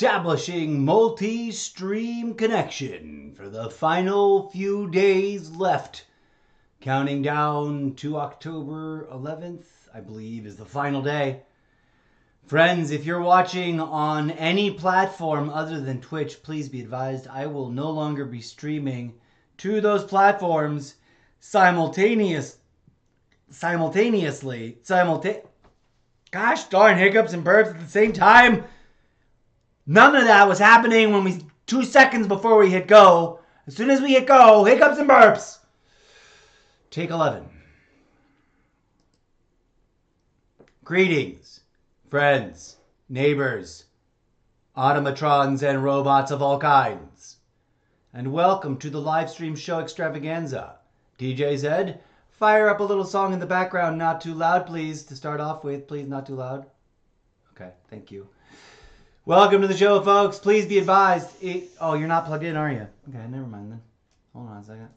Establishing multi-stream connection for the final few days left. Counting down to October 11th, I believe, is the final day. Friends, if you're watching on any platform other than Twitch, please be advised I will no longer be streaming to those platforms simultaneously. Gosh darn, hiccups and burps at the same time. None of that was happening when we 2 seconds before we hit go. As soon as we hit go, hiccups and burps. Take 11. Greetings, friends, neighbors, automatrons and robots of all kinds, and welcome to the live stream show Extravaganza. DJ Zed, fire up a little song in the background, not too loud, please, to start off with. Please, not too loud. Okay, thank you. Welcome to the show, folks. Please be advised. Oh, you're not plugged in, are you? Okay, never mind then. Hold on a second.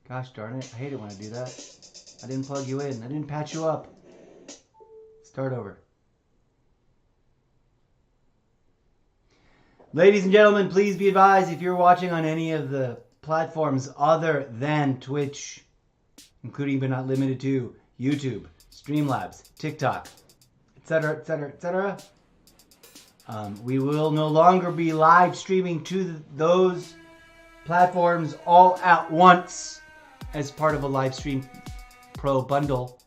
Gosh darn it. I hate it when I do that. I didn't plug you in. I didn't patch you up. Start over. Ladies and gentlemen, please be advised if you're watching on any of the platforms other than Twitch, including but not limited to YouTube, Streamlabs, TikTok, etc., etc., etc. We will no longer be live streaming to those platforms all at once as part of a live stream pro bundle.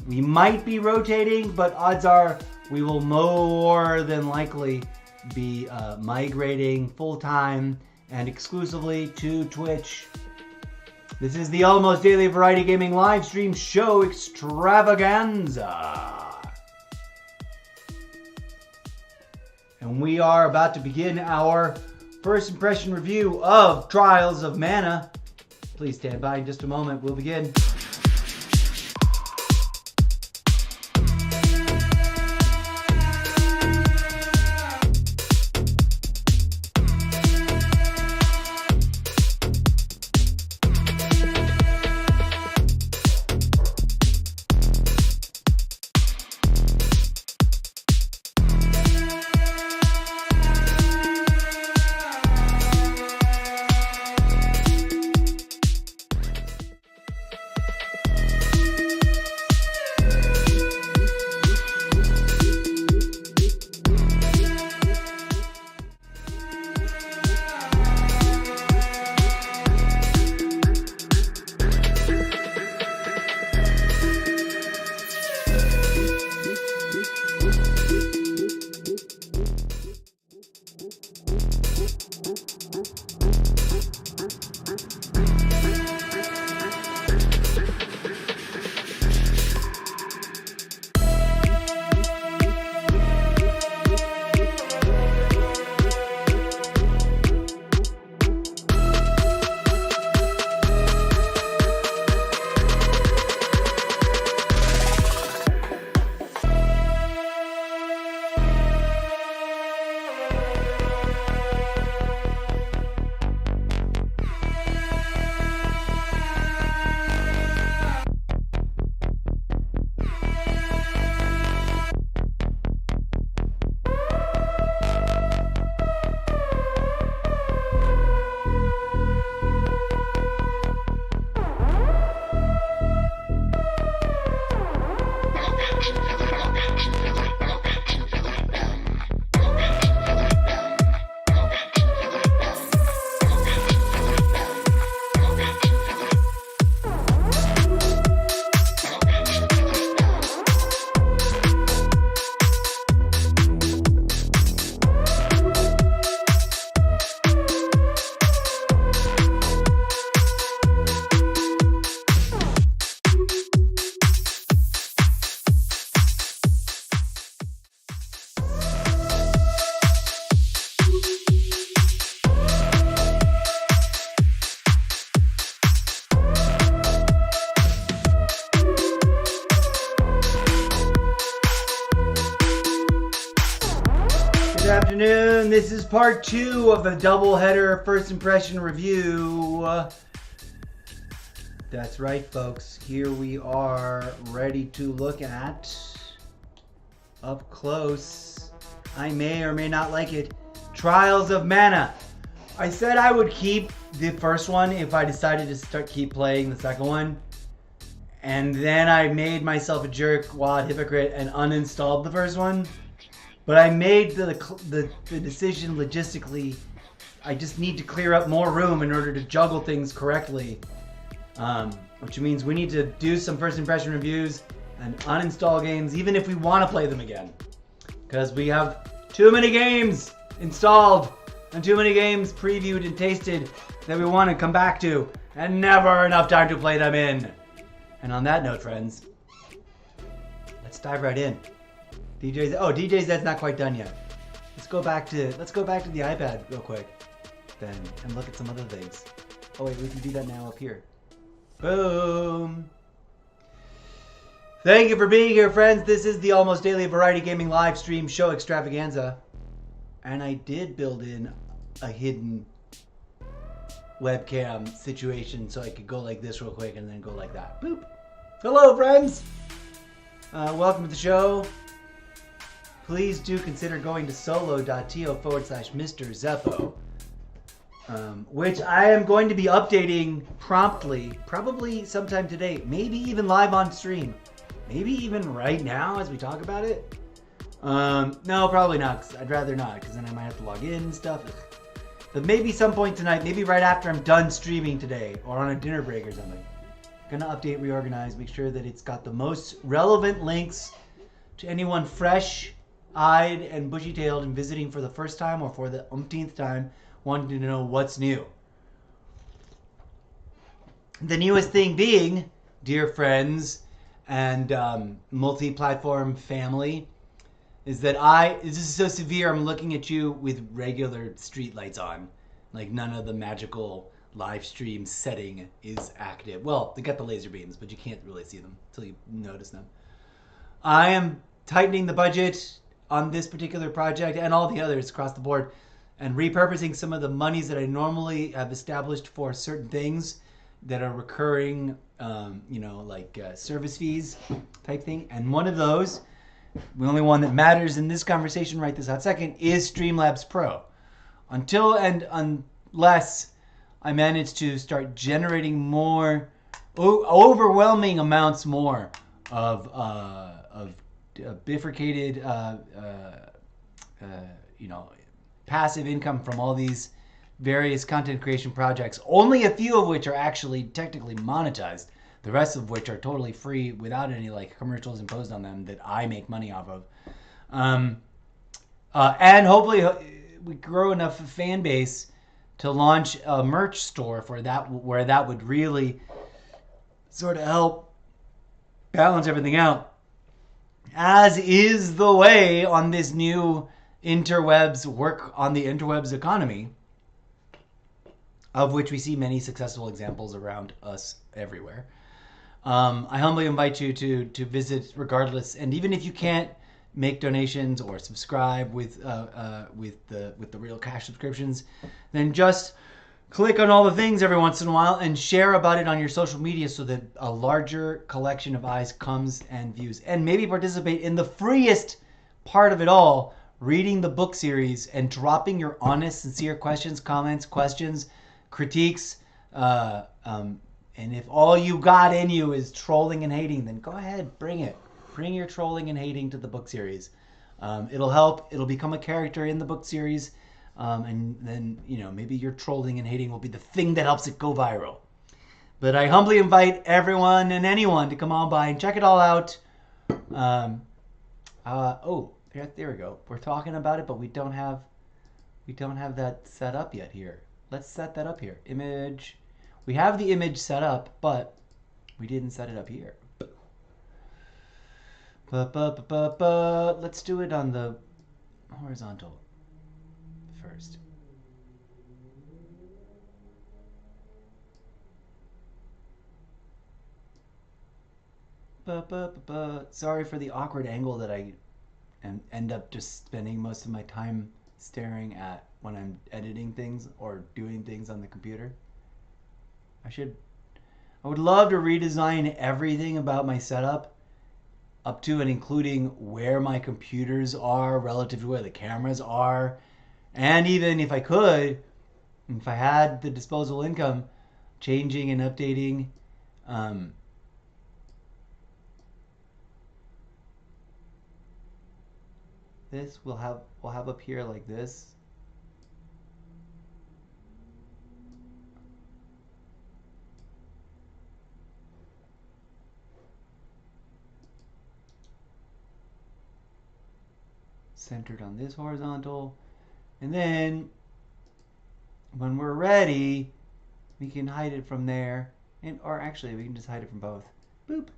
We might be rotating, but odds are we will more than likely be migrating full-time and exclusively to Twitch. This is the almost daily variety gaming live stream show Extravaganza. And we are about to begin our first impression review of Trials of Mana. Please stand by in just a moment. We'll begin. This is part 2 of a double-header first impression review. That's right, folks. Here we are, ready to look at, up close, I may or may not like it. Trials of Mana. I said I would keep the first one if I decided to keep playing the second one. And then I made myself a jerk, wad, hypocrite, and uninstalled the first one. But I made the decision logistically. I just need to clear up more room in order to juggle things correctly. Which means we need to do some first impression reviews and uninstall games, even if we want to play them again. Because we have too many games installed and too many games previewed and tasted that we want to come back to, and never enough time to play them in. And on that note, friends, let's dive right in. DJ's that's not quite done yet. Let's go back to the iPad real quick, then, and look at some other things. Oh wait, we can do that now up here. Boom. Thank you for being here, friends. This is the Almost Daily Variety Gaming live stream show Extravaganza, and I did build in a hidden webcam situation so I could go like this real quick and then go like that. Boop. Hello, friends. Welcome to the show. Please do consider going to solo.to/Mr. Zeppo, which I am going to be updating promptly, probably sometime today, maybe even live on stream, maybe even right now as we talk about it. No, probably not, 'cause I'd rather not, because then I might have to log in and stuff. But maybe some point tonight, maybe right after I'm done streaming today, or on a dinner break or something. Gonna update, reorganize, make sure that it's got the most relevant links to anyone fresh-eyed and bushy-tailed and visiting for the first time or for the umpteenth time, wanting to know what's new. The newest thing being, dear friends and multi-platform family, is that this is so severe, I'm looking at you with regular street lights on. Like none of the magical live stream setting is active. Well, they got the laser beams, but you can't really see them until you notice them. I am tightening the budget on this particular project and all the others across the board, and repurposing some of the monies that I normally have established for certain things that are recurring, like service fees type thing. And one of those, the only one that matters in this conversation right this hot second, is Streamlabs Pro. Until and unless I manage to start generating more, overwhelming amounts more of bifurcated, passive income from all these various content creation projects, only a few of which are actually technically monetized, the rest of which are totally free without any commercials imposed on them that I make money off of. And hopefully we grow enough fan base to launch a merch store for that, where that would really sort of help balance everything out, as is the way on this new interwebs work on the interwebs economy, of which we see many successful examples around us everywhere. I humbly invite you to visit regardless, and even if you can't make donations or subscribe with the real cash subscriptions, then just click on all the things every once in a while and share about it on your social media so that a larger collection of eyes comes and views, and maybe participate in the freest part of it all, reading the book series and dropping your honest, sincere questions, comments, critiques, and if all you got in you is trolling and hating, then go ahead, bring it. Bring your trolling and hating to the book series. It'll help. It'll become a character in the book series. And then, maybe your trolling and hating will be the thing that helps it go viral. But I humbly invite everyone and anyone to come on by and check it all out. There we go. We're talking about it, but we don't have that set up yet here. Let's set that up here. Image. We have the image set up, but we didn't set it up here. Let's do it on the horizontal first. Sorry for the awkward angle that I end up just spending most of my time staring at when I'm editing things or doing things on the computer. I would love to redesign everything about my setup up to and including where my computers are relative to where the cameras are. And even if I could, if I had the disposable income, changing and updating this. We'll have up here like this. Centered on this horizontal. And then when we're ready, we can hide it from there. Or actually, we can just hide it from both. Boop.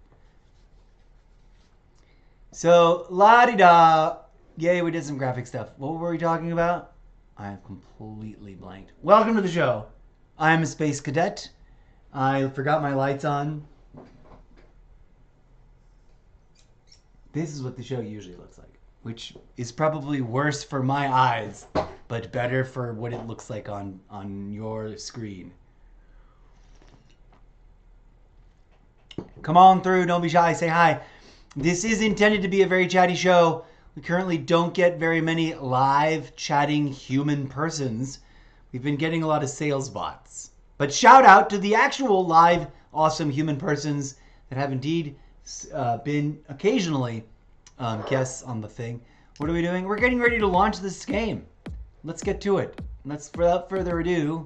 So, la-di-da. Yay, we did some graphic stuff. What were we talking about? I have completely blanked. Welcome to the show. I'm a space cadet. I forgot my lights on. This is what the show usually looks like, which is probably worse for my eyes, but better for what it looks like on your screen. Come on through. Don't be shy. Say hi. This is intended to be a very chatty show. We currently don't get very many live chatting human persons. We've been getting a lot of sales bots. But shout out to the actual live awesome human persons that have indeed been occasionally guests on the thing. What are we doing? We're getting ready to launch this game. Let's get to it. Let's, without further ado,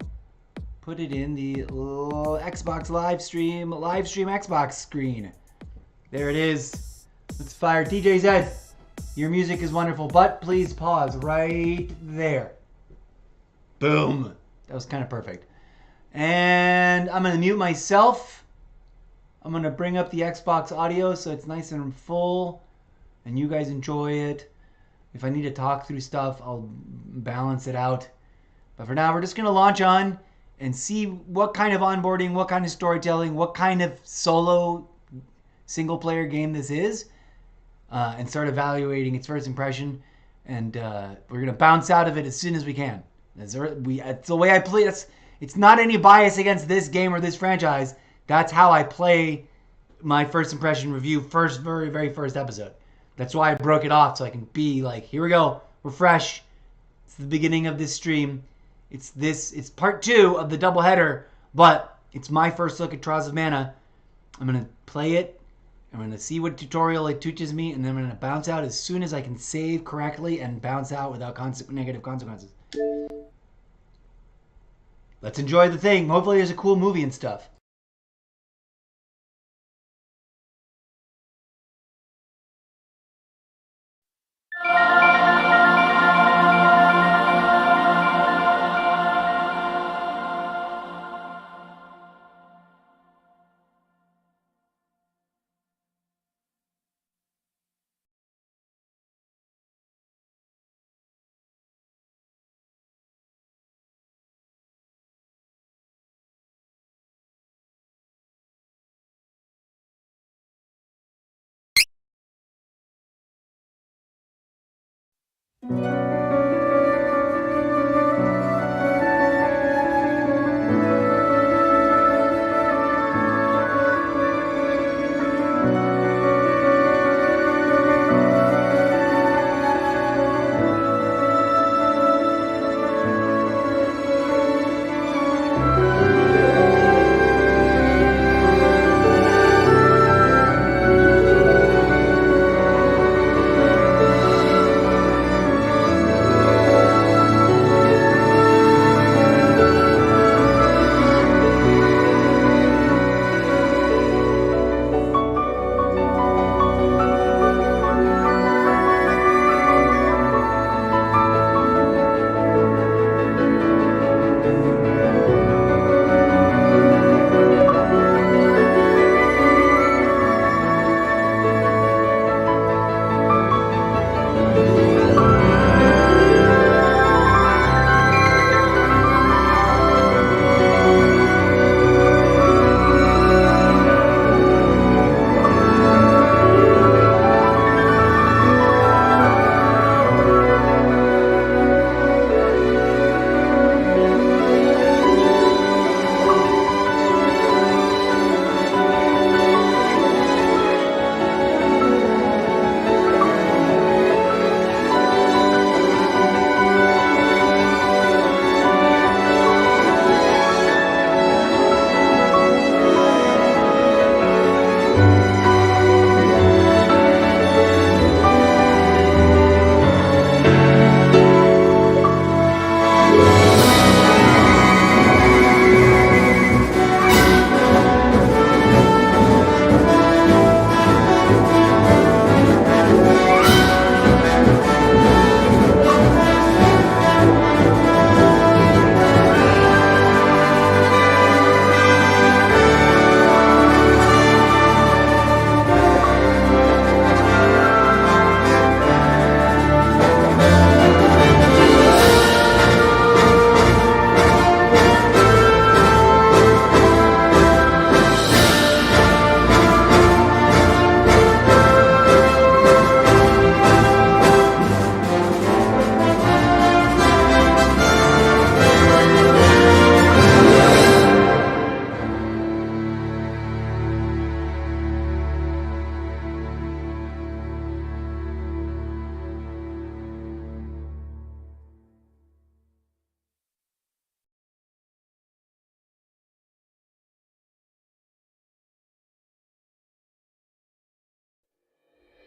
put it in the Xbox live stream Xbox screen. There it is. Let's fire DJ Zed. Your music is wonderful, but please pause right there. Boom. That was kind of perfect. And I'm going to mute myself. I'm going to bring up the Xbox audio so it's nice and full and you guys enjoy it. If I need to talk through stuff, I'll balance it out. But for now, we're just going to launch on and see what kind of onboarding, what kind of storytelling, what kind of solo single-player game this is. And start evaluating its first impression, and we're gonna bounce out of it as soon as we can. It's the way I play. It's not any bias against this game or this franchise. That's how I play my first impression review, very first episode. That's why I broke it off so I can be like, here we go, we're fresh. It's the beginning of this stream. It's part 2 of the doubleheader, but it's my first look at Trials of Mana. I'm gonna play it. I'm going to see what tutorial it teaches me, and then I'm going to bounce out as soon as I can save correctly and bounce out without negative consequences. Let's enjoy the thing. Hopefully there's a cool movie and stuff.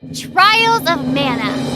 Trials of Mana.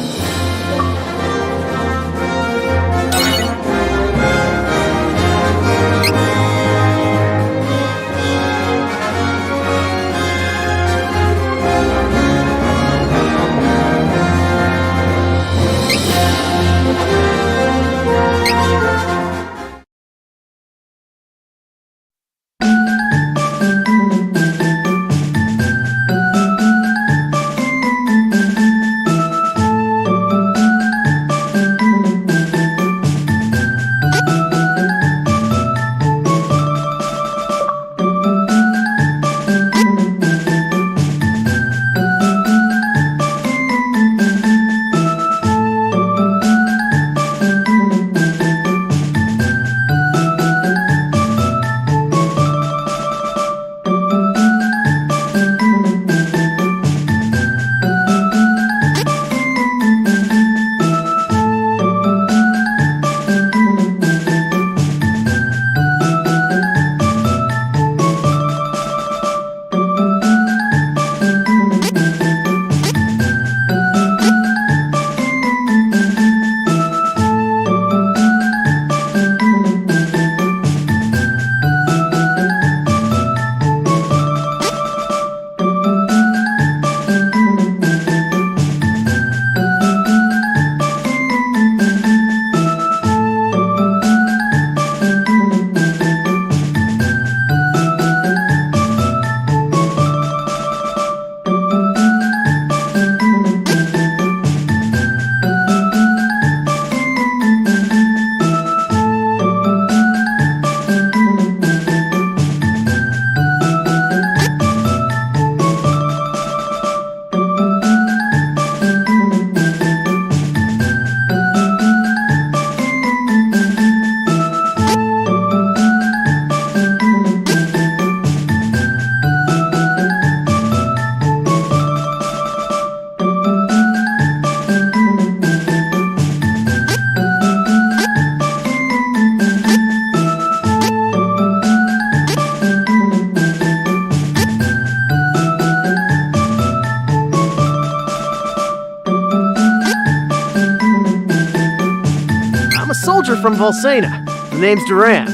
Soldier from Volsena. The name's Duran.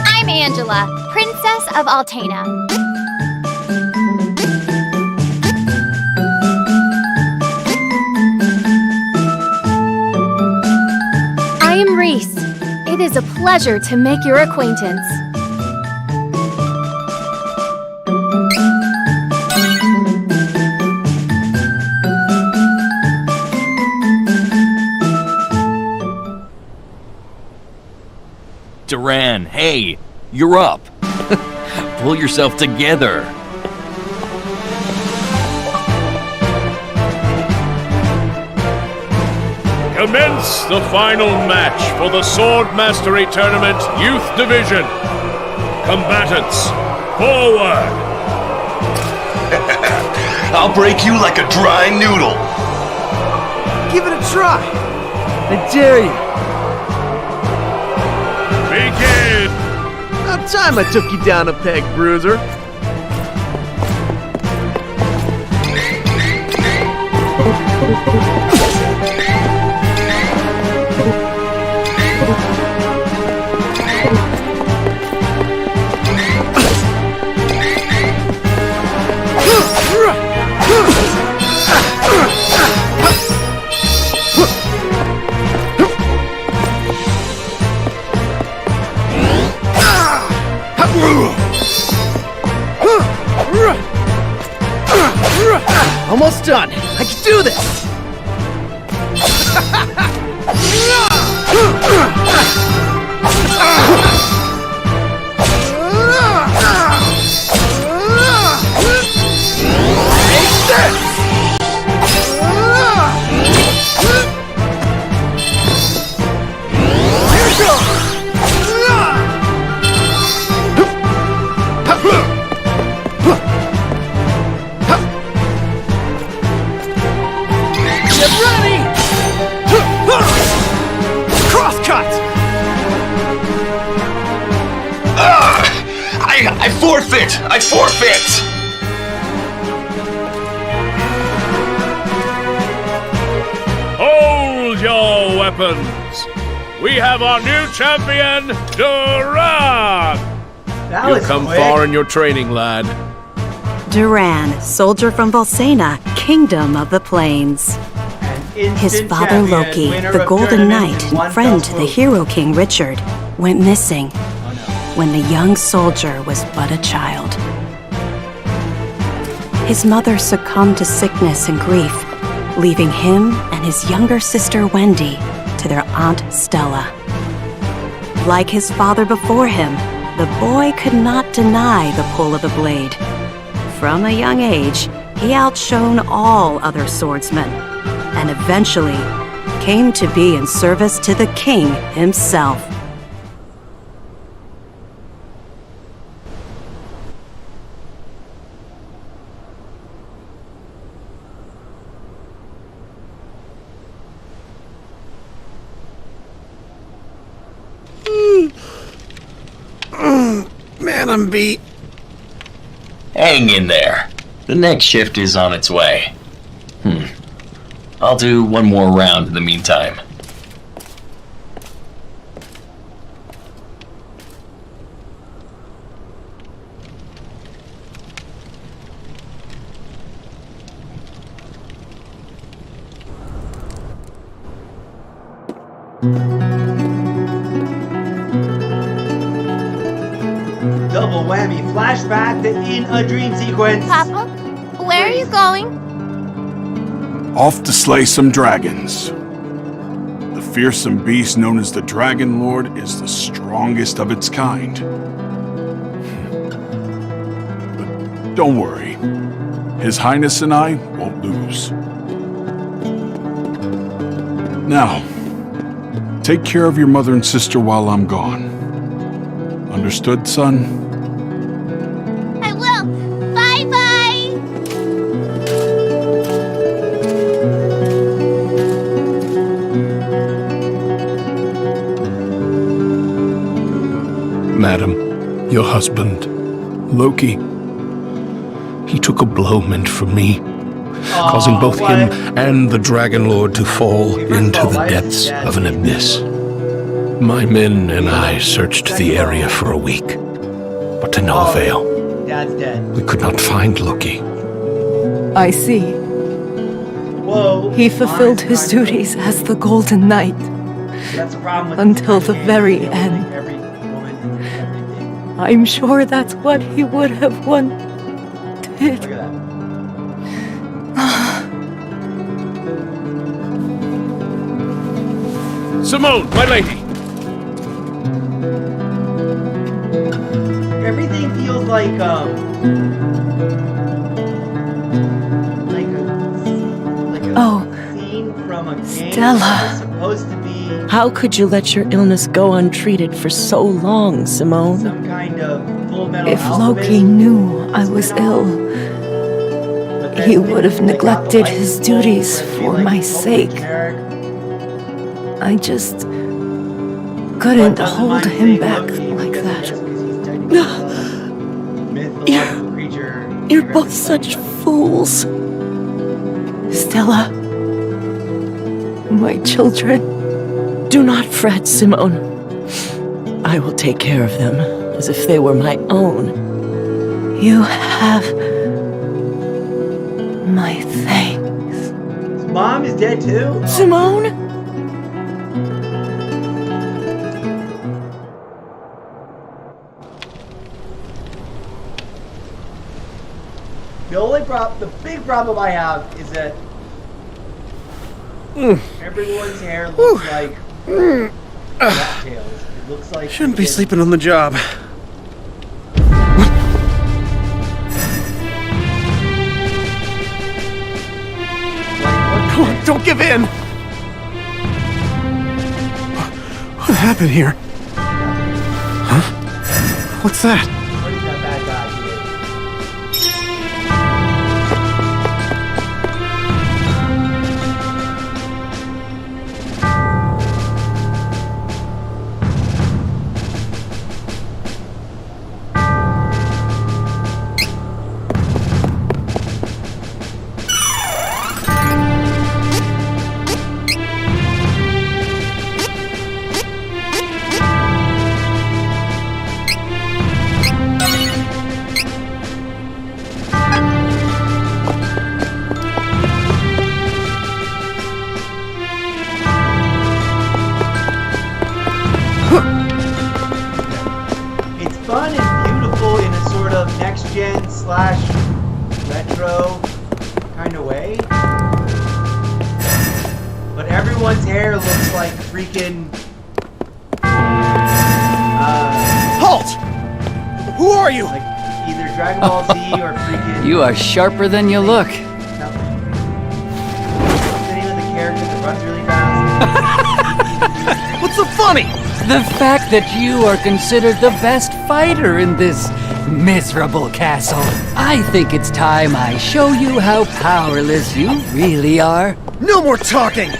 I'm Angela, Princess of Altena. I am Reese. It is a pleasure to make your acquaintance. Duran, hey, you're up. Pull yourself together. Commence the final match for the Sword Mastery Tournament Youth Division. Combatants, forward! I'll break you like a dry noodle. Give it a try. I dare you. Begin! About time I took you down a peg, Bruiser. Almost done. I can do this. weapons. We have our new champion, Duran! That You've was come quick. far in your training, lad. Duran, soldier from Volsena, kingdom of the plains. An His instant father champion, Loki, winner the of Golden tournaments Knight in one and friend fell to the swoop. hero king Richard, went missing Oh, no. when the young soldier was but a child. His mother succumbed to sickness and grief, leaving him and his younger sister Wendy to their Aunt Stella. Like his father before him, the boy could not deny the pull of the blade. From a young age, he outshone all other swordsmen, and eventually came to be in service to the king himself. Man, I'm beat. Hang in there. The next shift is on its way. I'll do one more round in the meantime. Double whammy flashback to In a Dream sequence. Papa, where are you going? Off to slay some dragons. The fearsome beast known as the Dragon Lord is the strongest of its kind. But don't worry. His Highness and I won't lose. Now, take care of your mother and sister while I'm gone. Understood, son? I will. Bye-bye. Madam, your husband, Loki, he took a blow meant for me, causing both him and the Dragon Lord to fall into the depths of an abyss. My men and I searched the area for a week, but to no avail. Dad's dead. We could not find Loki. I see. Whoa. He fulfilled his duties as the Golden Knight. That's the problem with until this the game. very Like end. every woman and everything. I'm sure that's what he would have wanted. Look at that. Simone, my lady. Everything feels like a Oh, scene from a game Stella. that's supposed to be How could you let your illness go untreated for so long, Simone? some kind of Full Metal if Alchemist Loki knew I was ill, but then he would have things like neglected Alpha his Lightning duties Bolt, for like my totally sake. generic, I just but couldn't doesn't hold mind him saying back Loki like because I that. guess 'cause he's technically a mythological creature. You're both such fools. Stella, my children. Do not fret, Simone. I will take care of them as if they were my own. You have my thanks. His mom is dead too? Simone? The big problem I have is that everyone's hair looks like rat tails. It looks like Shouldn't be sleeping on the job. Come on, don't give in! What happened here? Huh? What's that? What is that bad guy doing? one's hair looks like freaking... Halt! Who are you? Like either Dragon Ball Z or freaking... You are sharper than you look. What's the name of the character that runs really fast? What's so funny? The fact that you are considered the best fighter in this miserable castle. I think it's time I show you how powerless you really are. No more talking!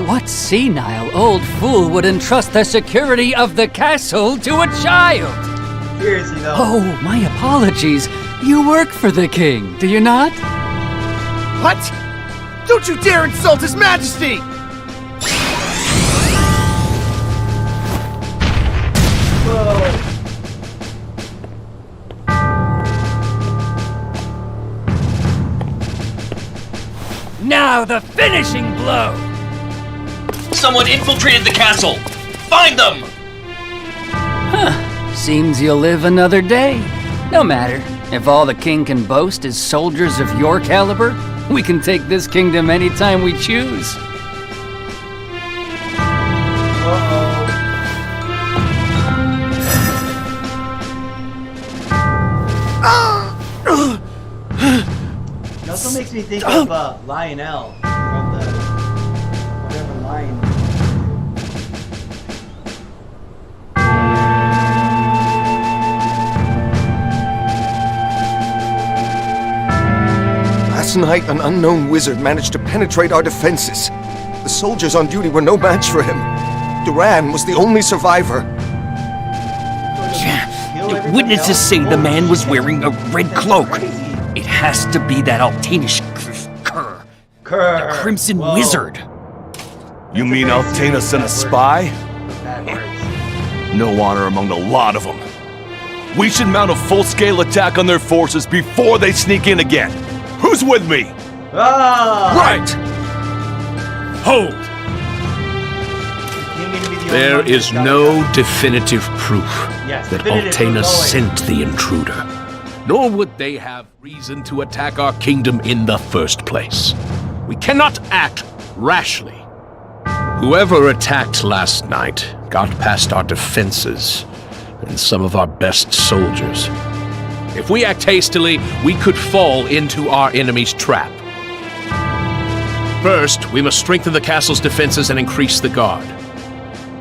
What senile old fool would entrust the security of the castle to a child? Seriously though. Oh, my apologies. You work for the king, do you not? What? Don't you dare insult His Majesty! Whoa. Now the finishing blow! Someone infiltrated the castle! Find them! Huh. Seems you'll live another day. No matter. If all the king can boast is soldiers of your caliber, we can take this kingdom anytime we choose. It also makes me think of Lionel from the whatever line. Last night, an unknown wizard managed to penetrate our defenses. The soldiers on duty were no match for him. Duran was the only survivor. The witnesses say the man was wearing a red cloak. It has to be that Altanish cur. The Crimson Wizard. You mean Altena sent a spy? No honor among the lot of them. We should mount a full-scale attack on their forces before they sneak in again. Who's with me? Right! Hold! There is no definitive proof Yes, that definitive Altena proof, always. sent the intruder. Nor would they have reason to attack our kingdom in the first place. We cannot act rashly. Whoever attacked last night got past our defenses and some of our best soldiers. If we act hastily, we could fall into our enemy's trap. First, we must strengthen the castle's defenses and increase the guard.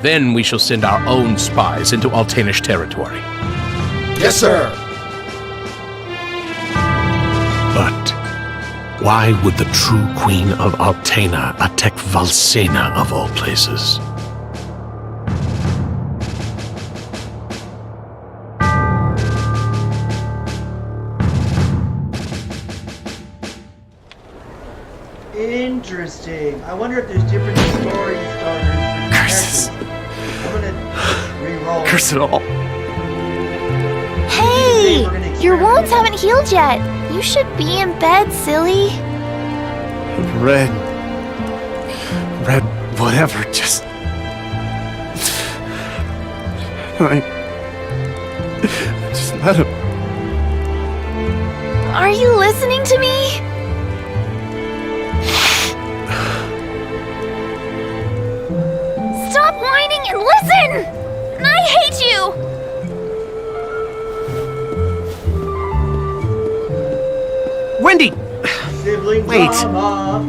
Then we shall send our own spies into Altanish territory. Yes, sir! But why would the true queen of Altena attack Valsena of all places? Interesting. I wonder if there's different story starters. Curses. I'm gonna re-roll. Curse it all. Hey! Your wounds haven't healed yet. You should be in bed, silly. Red, whatever, just... Just let him... Are you listening to me? Stop whining and listen! I hate you! Wendy! Sibling Wait. drama.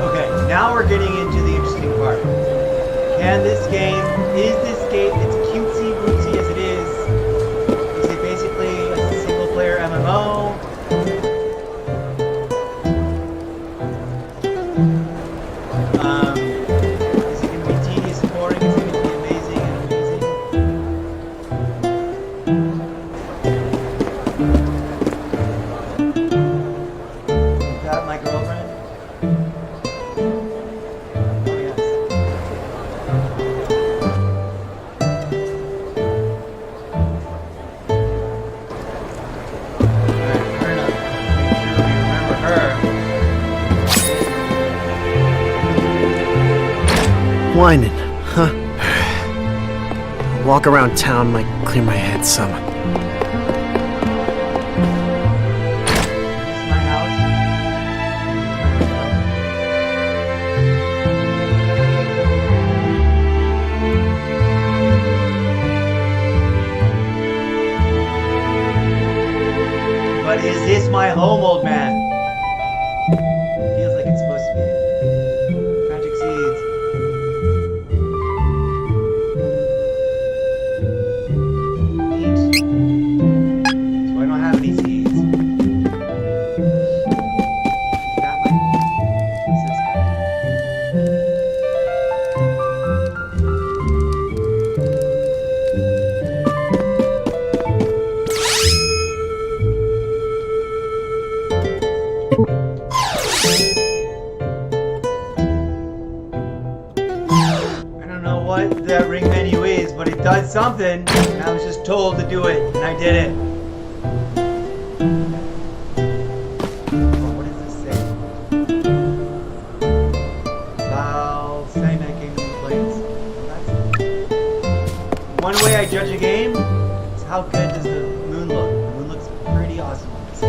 Okay, now we're getting into the interesting part. Can this game, is this game, it's cutesy bootsy as it is it basically a single player MMO? Is it going to be tedious and boring? Is it going to be amazing and amazing? Is that my girlfriend? Oh yes. whining, huh? A walk around town might clear my head some. But is this my home, old man? Feels like it's supposed to be. Magic seeds. Neat. So I don't have any seeds. That might. What's this guy? I don't know what that ring menu is, but it does something. And I was just told to do it, and I did it. What does this say? Valve, same kingdom plates. One way I judge a game is how good does the moon look. The moon looks pretty awesome on this.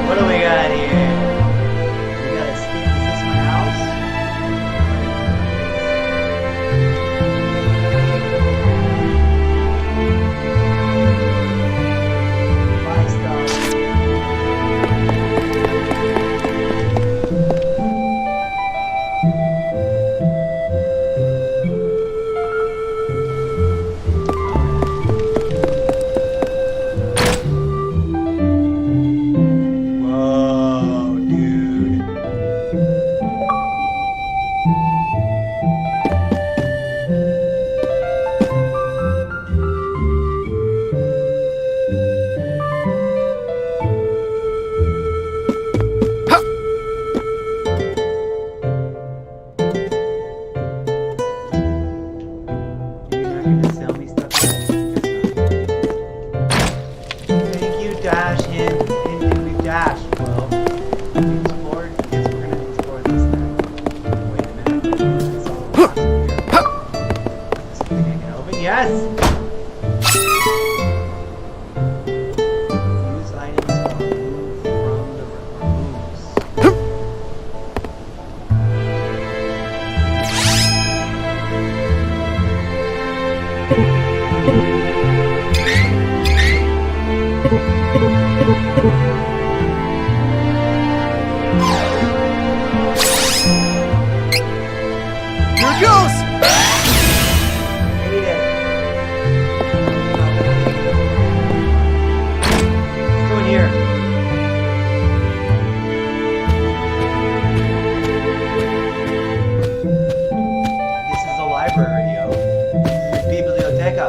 What do we got here? We got a stick. Is this my house? Buy stuff. Whoa, dude. You're not gonna sell me stuff? Thank you, Dash. Hint, we've dashed. Well, we explored. I guess we're gonna explore this then. Wait a minute. It's all box here. Is this thing I can open? Yes! Use items or remove from the removes. Here it goes! Hate it. Let's go in here. This is a library, yo. Biblioteca.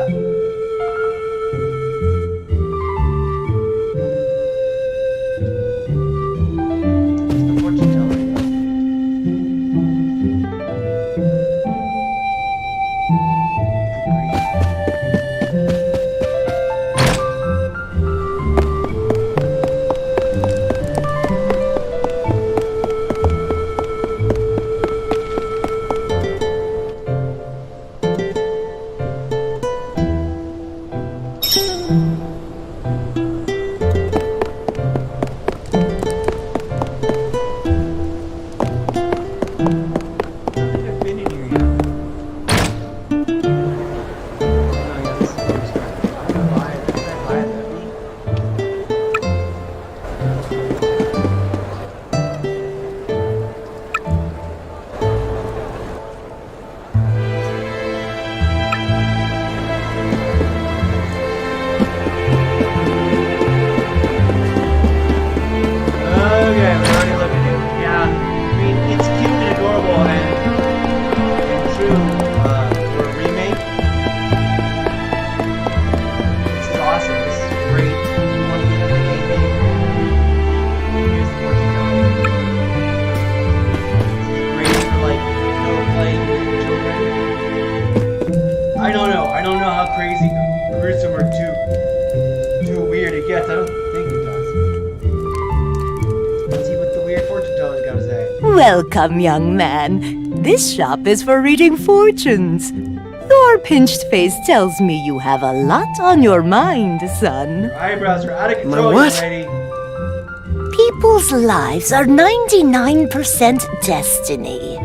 Welcome, young man. This shop is for reading fortunes. Your pinched face tells me you have a lot on your mind, son. Your eyebrows are out of control, My what? young lady. People's lives are 99% destiny,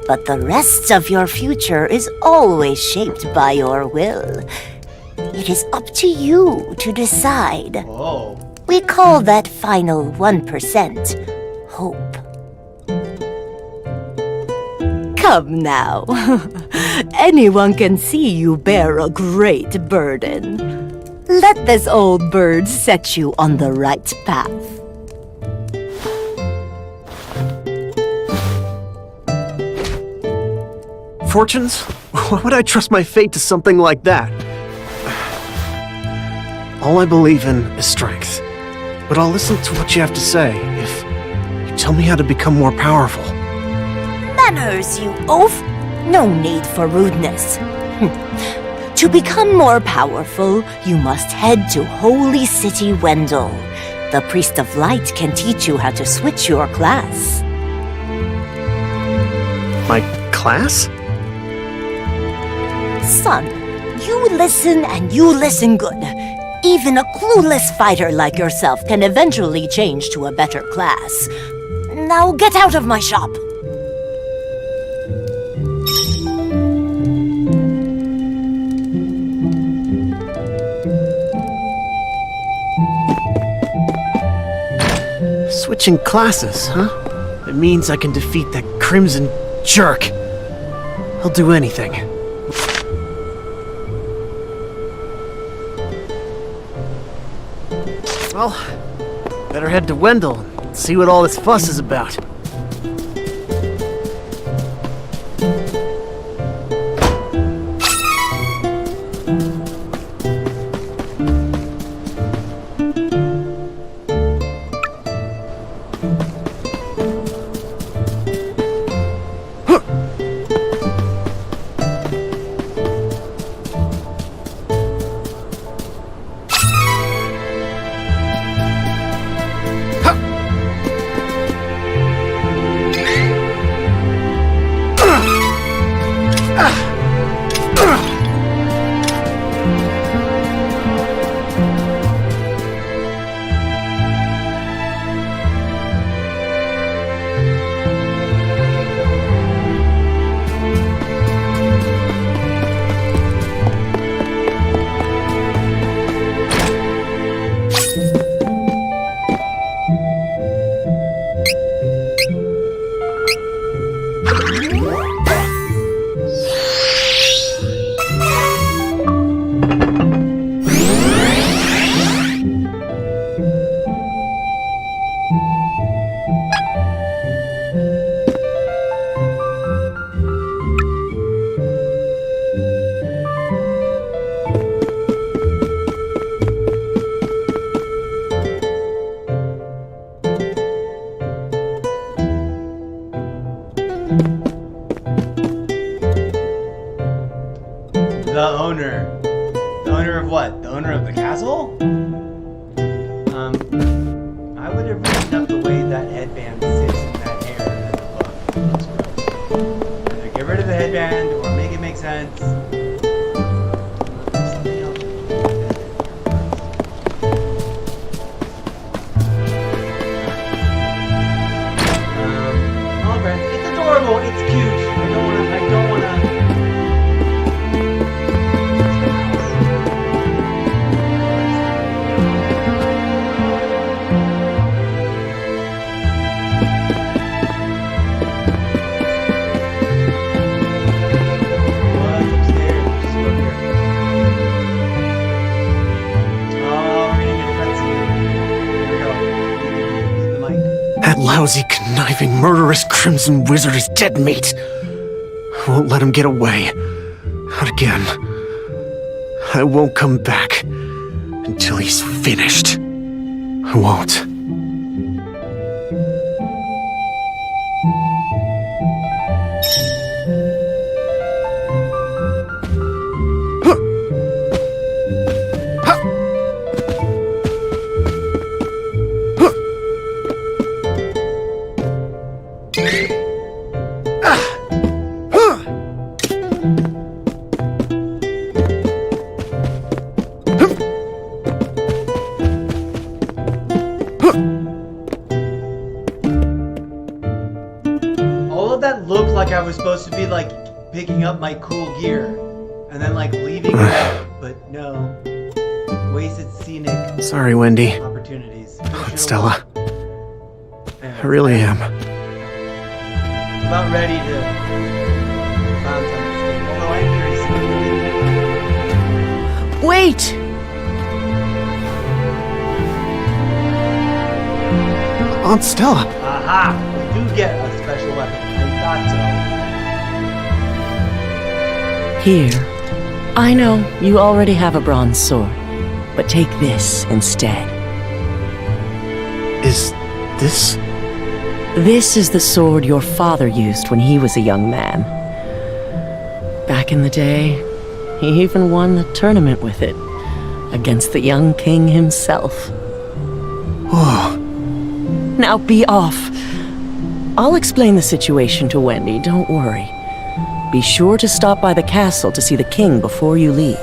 but the rest of your future is always shaped by your will. It is up to you to decide. Oh. We call that final 1% hope. Come now. Anyone can see you bear a great burden. Let this old bird set you on the right path. Fortunes? Why would I trust my fate to something like that? All I believe in is strength. But I'll listen to what you have to say if you tell me how to become more powerful. Manners, you oaf! No need for rudeness. To become more powerful, you must head to Holy City Wendell. The Priest of Light can teach you how to switch your class. My class? Son, you listen and you listen good. Even a clueless fighter like yourself can eventually change to a better class. Now get out of my shop! Switching classes, huh? It means I can defeat that crimson jerk. I'll do anything. Well, better head to Wendell and see what all this fuss is about. The owner. The owner of what? The owner of the castle? I would have written up the way that headband sits in that hair in the book. It looks gross. Either get rid of the headband or make it make sense. Something else. Alright, it's adorable, it's cute. I don't wanna That lousy, conniving, murderous Crimson Wizard is dead meat. I won't let him get away. Not again. I won't come back until he's finished. I won't. looked like I was supposed to be like picking up my cool gear and then like leaving it out, but no. Wasted scenic Sorry, Wendy. opportunities. Stella. I really am. About ready to found something. Although I'm curious. Wait! Aunt Stella. Aha! We do get a special weapon. I thought so. Here. I know you already have a bronze sword, but take this instead. Is this? This is the sword your father used when he was a young man. Back in the day, he even won the tournament with it, against the young king himself. Oh. Now be off. I'll explain the situation to Wendy, don't worry. Be sure to stop by the castle to see the king before you leave.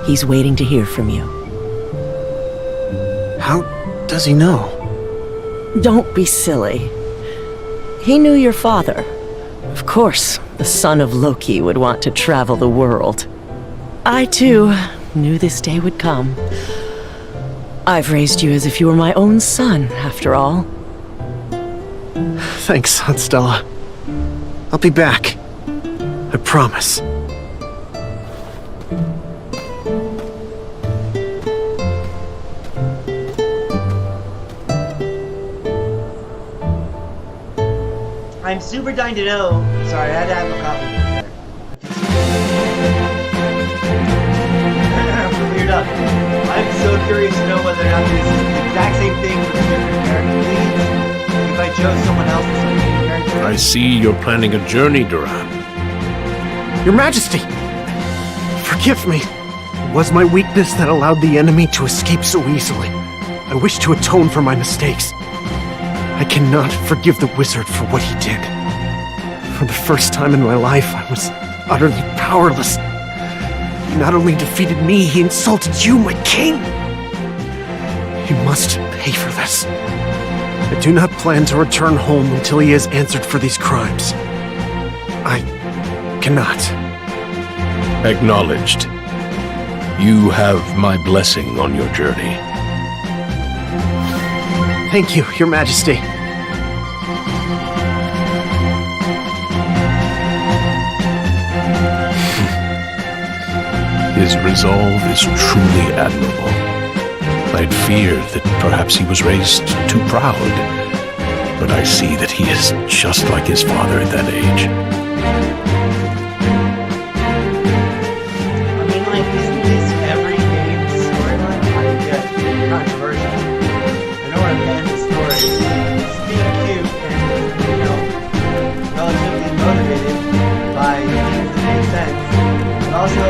He's waiting to hear from you. How does he know? Don't be silly. He knew your father. Of course, the son of Loki would want to travel the world. I, too, knew this day would come. I've raised you as if you were my own son, after all. Thanks, Aunt Stella. I'll be back. I promise. I'm super dying to know. Sorry, I had to have a coffee. Cleared up. I'm so curious to know whether or not this is the exact same thing with a different character leads. If I chose someone else as a main character. I see you're planning a journey, Duran. Your Majesty! Forgive me. It was my weakness that allowed the enemy to escape so easily. I wish to atone for my mistakes. I cannot forgive the wizard for what he did. For the first time in my life, I was utterly powerless. He not only defeated me, he insulted you, my king! He must pay for this. I do not plan to return home until he has answered for these crimes. I cannot. Acknowledged. You have my blessing on your journey. Thank you, Your Majesty. His resolve is truly admirable. I'd feared that perhaps he was raised too proud, but I see that he is just like his father at that age. I mean, like, isn't this every game's storyline? I get controversial. I don't want to ban the story. It's being cute and, you know, relatively motivated by things that make sense. But also,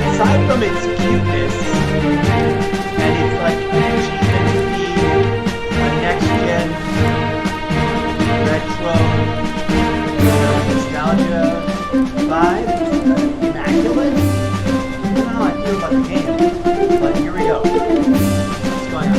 aside from its cuteness, and it's like an achievement to be a next-gen retro, you know, nostalgia vibe, immaculate. I don't know how I feel about the game, but here we go. What's going on?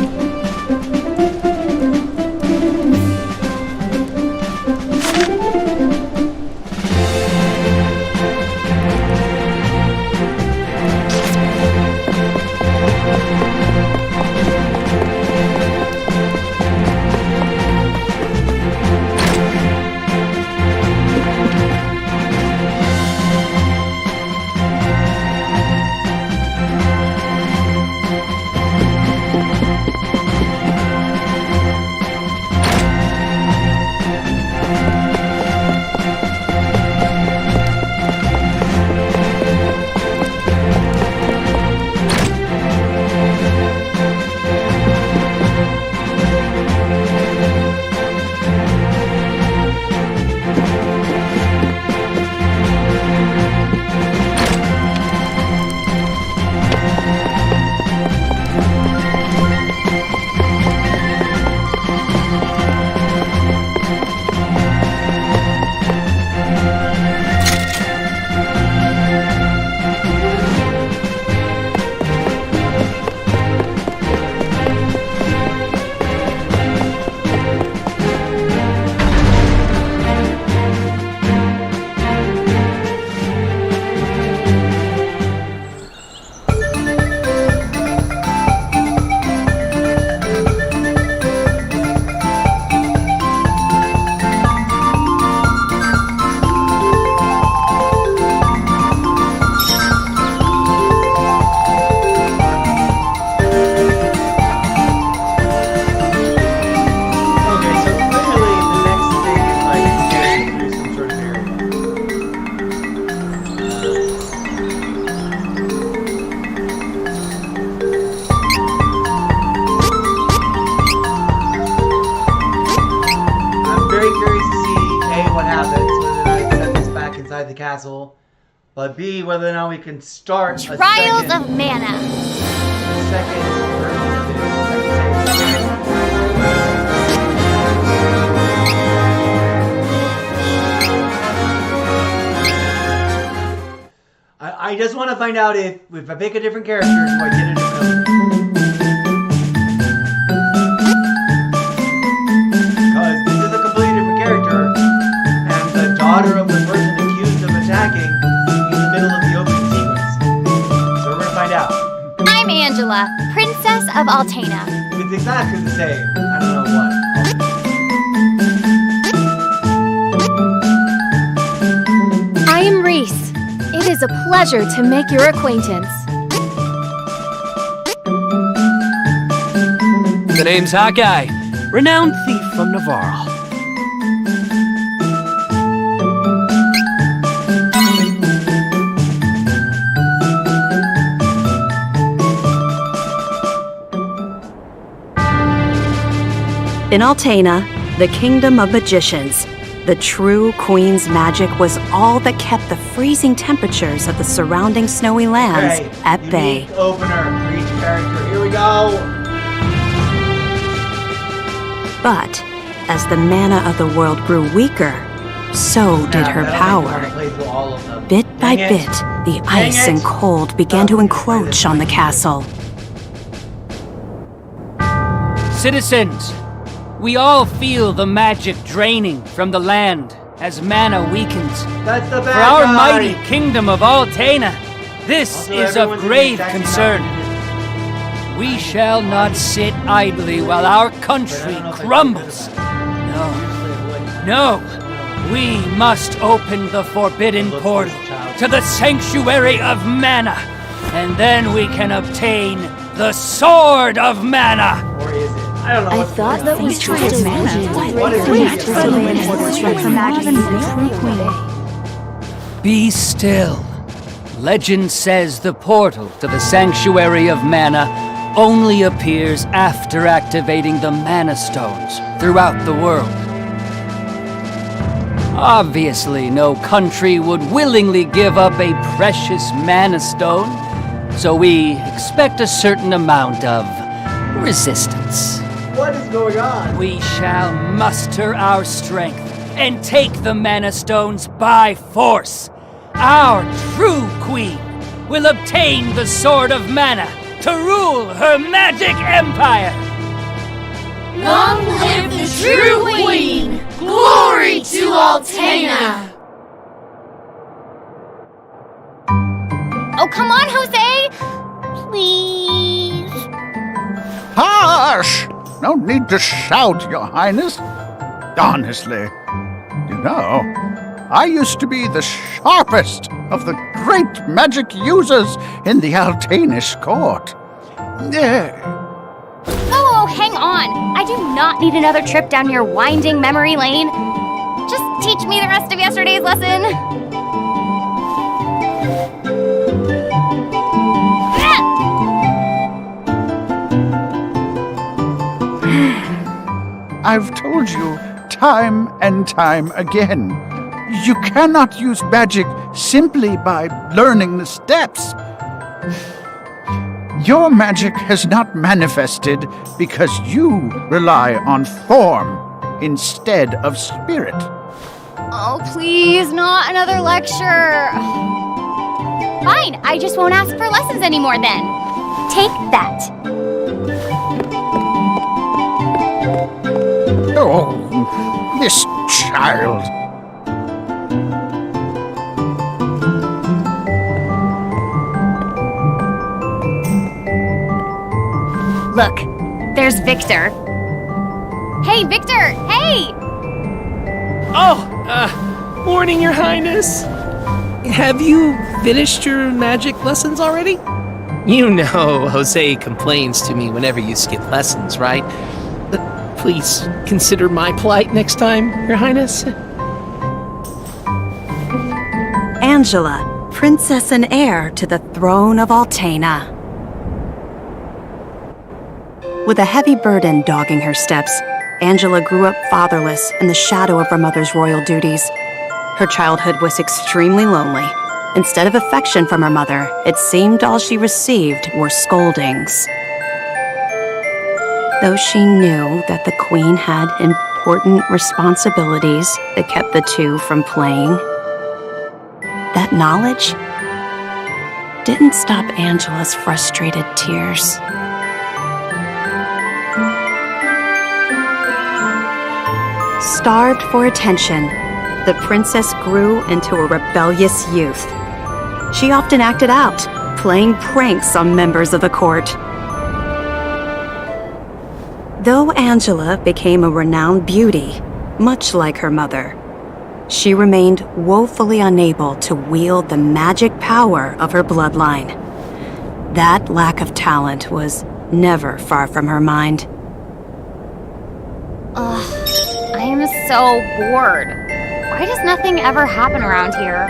inside the castle, but B, whether or not we can start Trials of Mana. I just want to find out if I pick a different character, do I get a different ability? Because this is a completely different character, and the daughter of the person accused of attacking in the middle of the opening sequence. So we're gonna find out. I'm Angela, Princess of Altena. It's exactly the same. I don't know what. I am Reese. It is a pleasure to make your acquaintance. The name's Hawkeye, renowned thief from Navarre. In Altena, the kingdom of magicians, the true queen's magic was all that kept the freezing temperatures of the surrounding snowy lands at bay. Opener for each character. Here we go. But as the mana of the world grew weaker, so did her power. Bit by bit, the ice and cold began to encroach on the castle. Citizens, we all feel the magic draining from the land as mana weakens. That's the bad For our guy. mighty kingdom of Altena, this Also, is of everyone's grave attacking concern. We shall not sit idly while our country crumbles. No, we must open the forbidden portal to the sanctuary of mana, and then we can obtain the Sword of Mana. Or is it? I don't know. I thought that was true of Mana. Be still. Legend says the portal to the Sanctuary of Mana only appears after activating the Mana Stones throughout the world. Obviously, no country would willingly give up a precious Mana Stone, so we expect a certain amount of resistance. What is going on? We shall muster our strength and take the Mana Stones by force. Our true queen will obtain the Sword of Mana to rule her magic empire. Long live the true queen! Glory to Altena! Oh, come on, Jose! Please? Hush! No need to shout, Your Highness. Honestly, you know, I used to be the sharpest of the great magic users in the Altanish court. Oh, hang on. I do not need another trip down your winding memory lane. Just teach me the rest of yesterday's lesson. I've told you time and time again, you cannot use magic simply by learning the steps. Your magic has not manifested because you rely on form instead of spirit. Oh, please, not another lecture. Fine, I just won't ask for lessons anymore then. Take that. Oh, this child. Look, there's Victor. Hey, Victor! Hey! Morning, Your Highness. Have you finished your magic lessons already? You know Jose complains to me whenever you skip lessons, right? Please consider my plight next time, Your Highness. Angela, princess and heir to the throne of Altena. With a heavy burden dogging her steps, Angela grew up fatherless in the shadow of her mother's royal duties. Her childhood was extremely lonely. Instead of affection from her mother, it seemed all she received were scoldings. Though she knew that the queen had important responsibilities that kept the two from playing, that knowledge didn't stop Angela's frustrated tears. Starved for attention, the princess grew into a rebellious youth. She often acted out, playing pranks on members of the court. Though Angela became a renowned beauty, much like her mother, she remained woefully unable to wield the magic power of her bloodline. That lack of talent was never far from her mind. Ugh, I am so bored. Why does nothing ever happen around here?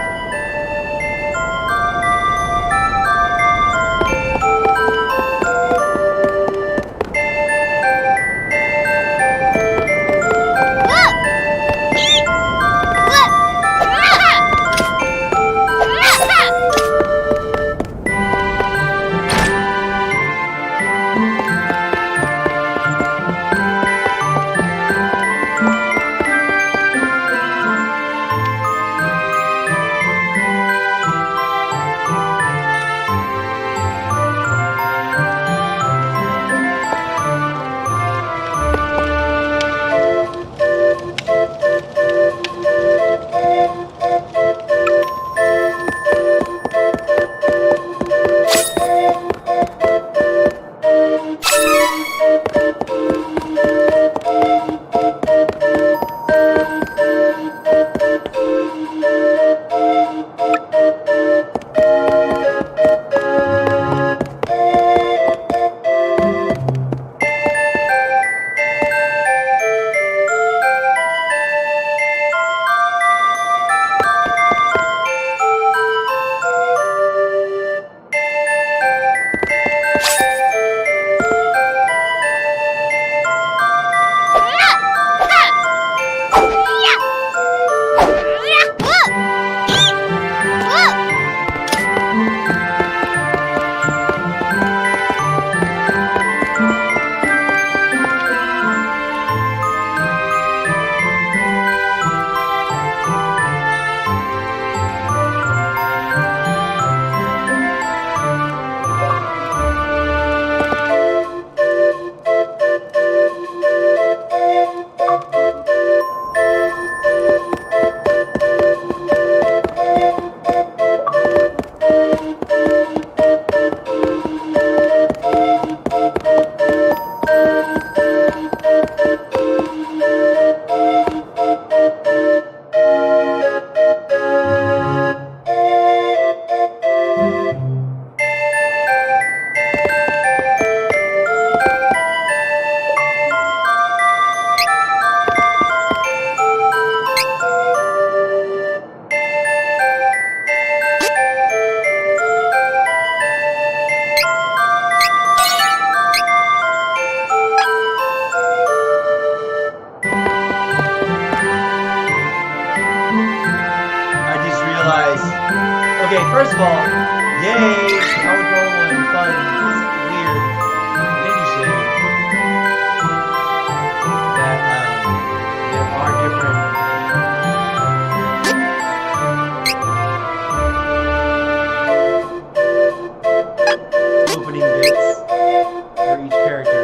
Okay, first of all, yay, how adorable and fun, weird, and interesting that there are different opening bits for each character.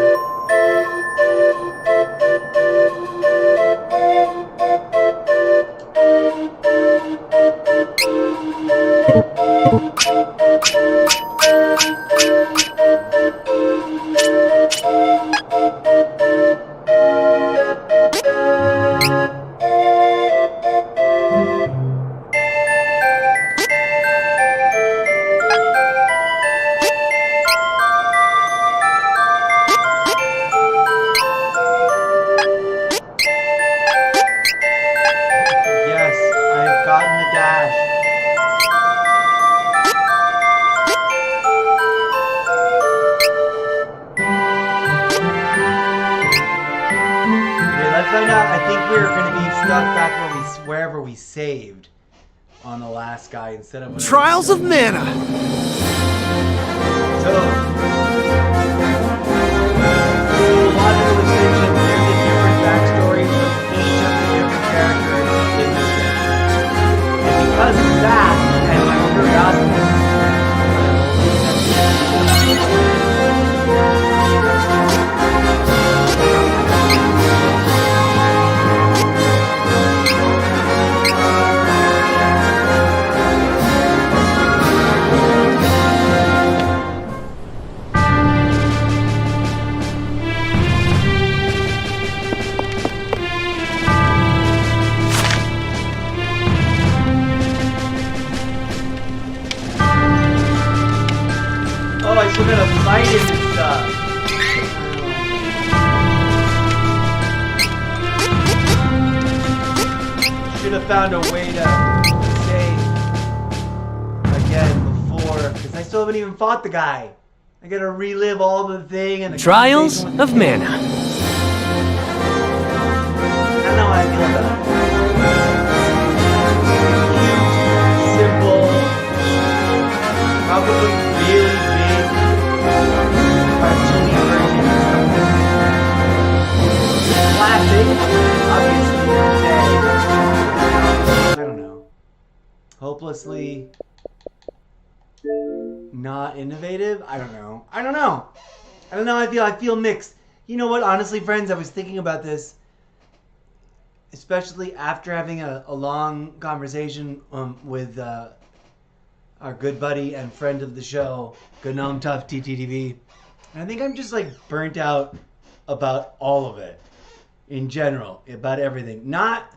wherever we saved on the last guy instead of... Trials of Mana! So... a lot of the distinction, there's a different backstory for each of the different characters in this game. And because of that, and my curiosity... We're gonna fight it and stuff. Should have found a way to save again before, because I still haven't even fought the guy. I gotta relive all the thing and the Trials of Mana. I don't know how I feel about it. Cute, simple, probably really big. Cartoony version of something. Classic, obviously, I don't know. Hopelessly not innovative? I don't know. I don't know. I feel mixed. You know what? Honestly, friends, I was thinking about this, especially after having a long conversation with our good buddy and friend of the show, Gnome Tough TTTV. And I think I'm just like burnt out about all of it in general, about everything. Not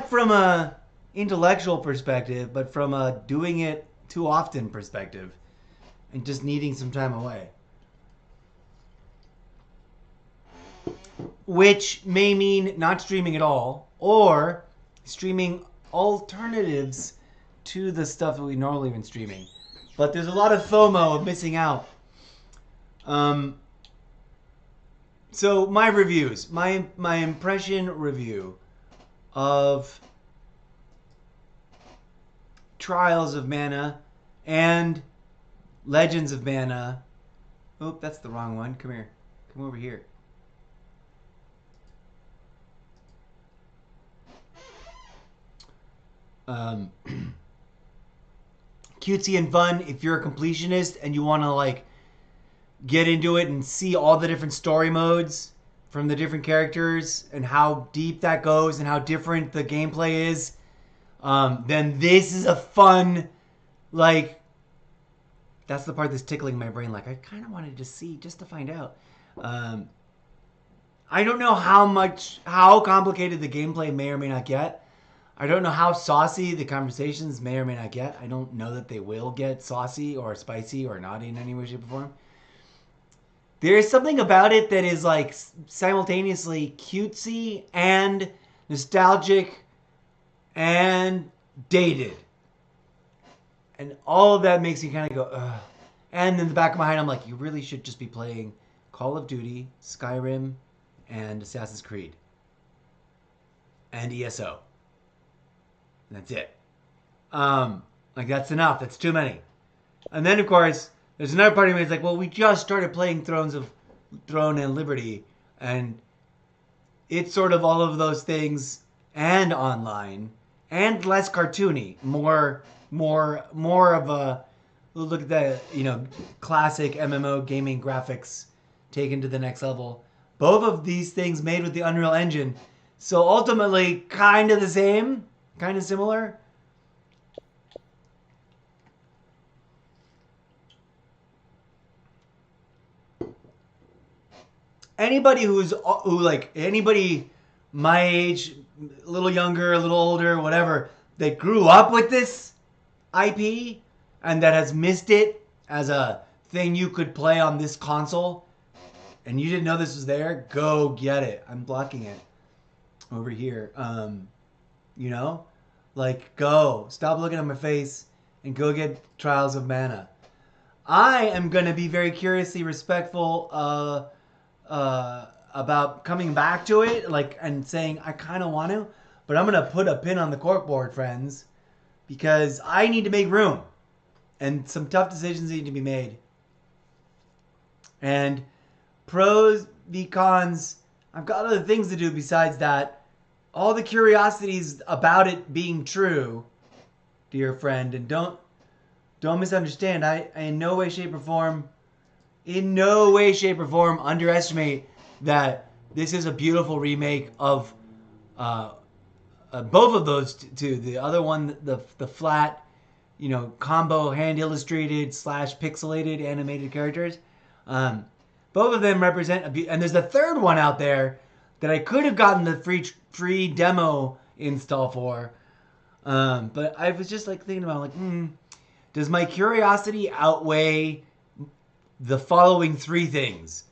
from a intellectual perspective, but from a doing it too often perspective and just needing some time away. Which may mean not streaming at all or streaming alternatives to the stuff that we normally been streaming. But there's a lot of FOMO of missing out. So my reviews, my impression review of Trials of Mana and Legends of Mana. Oh, that's the wrong one. Come here. Come over here. Cutesy and fun if you're a completionist and you want to like get into it and see all the different story modes from the different characters and how deep that goes and how different the gameplay is, then this is a fun, like, that's the part that's tickling my brain. Like, I kind of wanted to see just to find out. I don't know how complicated the gameplay may or may not get. I don't know how saucy the conversations may or may not get. I don't know that they will get saucy or spicy or naughty in any way, shape, or form. There's something about it that is like simultaneously cutesy and nostalgic and dated. And all of that makes me kind of go, ugh. And in the back of my mind, I'm like, you really should just be playing Call of Duty, Skyrim, and Assassin's Creed. And ESO. And that's it. Like, that's enough. That's too many. And then, of course, there's another part of me that's like, well, we just started playing Throne and Liberty. And it's sort of all of those things and online and less cartoony. More of a look at the, classic MMO gaming graphics taken to the next level. Both of these things made with the Unreal Engine. So ultimately, kind of the same. Kind of similar. Anybody anybody my age, a little younger, a little older, whatever, that grew up with this IP and that has missed it as a thing you could play on this console and you didn't know this was there, go get it. I'm blocking it over here. Go. Stop looking at my face and go get Trials of Mana. I am going to be very curiously respectful about coming back to it, and saying I kind of want to, But I'm going to put a pin on the corkboard, friends, because I need to make room. And some tough decisions need to be made. And pros v cons, I've got other things to do besides that. All the curiosities about it being true, dear friend, and don't misunderstand. I in no way, shape, or form underestimate that this is a beautiful remake of both of those two. The other one, the flat, combo hand illustrated / pixelated animated characters. Both of them represent and there's a third one out there that I could have gotten the free demo install for. But I was just thinking about does my curiosity outweigh the following 3 things?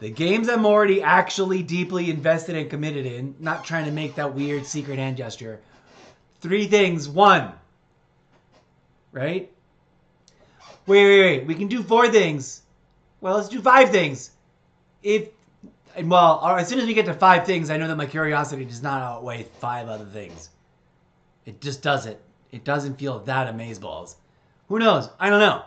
The games I'm already actually deeply invested and committed in, not trying to make that weird secret hand gesture. 3 things. 1. Right? Wait. We can do 4 things. Well, let's do 5 things. As soon as we get to 5 things, I know that my curiosity does not outweigh 5 other things. It just doesn't. It doesn't feel that amazeballs. Who knows? I don't know.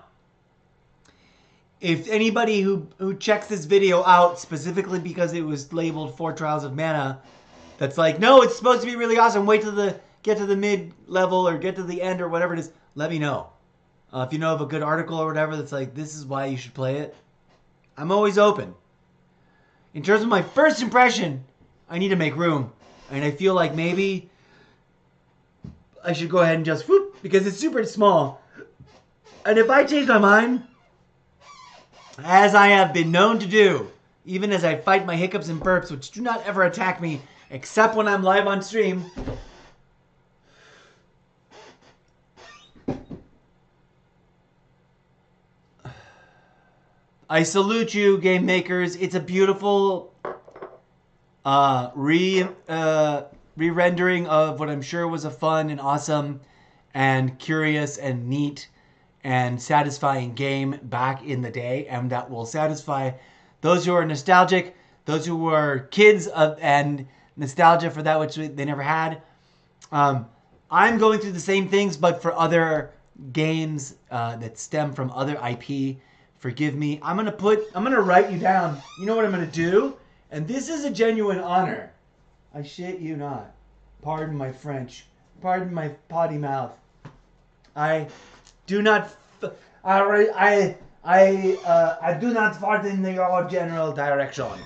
If anybody who checks this video out specifically because it was labeled 4 Trials of Mana, that's no, it's supposed to be really awesome. Wait till get to the mid-level or get to the end or whatever it is. Let me know. If you know of a good article or whatever that's this is why you should play it. I'm always open. In terms of my first impression, I need to make room. And I feel like maybe I should go ahead and just whoop, because it's super small. And if I change my mind, as I have been known to do, even as I fight my hiccups and burps, which do not ever attack me, except when I'm live on stream, I salute you, game makers. It's a beautiful re-rendering of what I'm sure was a fun and awesome and curious and neat and satisfying game back in the day, and that will satisfy those who are nostalgic, those who were kids and nostalgia for that which they never had. I'm going through the same things, but for other games that stem from other IP. Forgive me. I'm gonna write you down. You know what I'm gonna do? And this is a genuine honor. I shit you not. Pardon my French. Pardon my potty mouth. I do not. I do not fart in your general direction.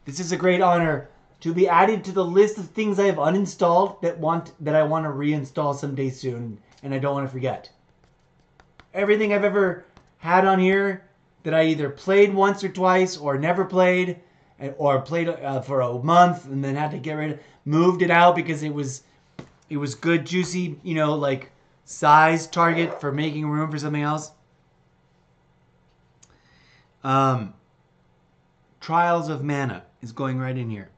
This is a great honor to be added to the list of things I have uninstalled that I want to reinstall someday soon, and I don't want to forget. Everything I've ever had on here that I either played once or twice or never played, or played for a month and then had to get rid of, moved it out because it was good, juicy, size target for making room for something else. Trials of Mana is going right in here.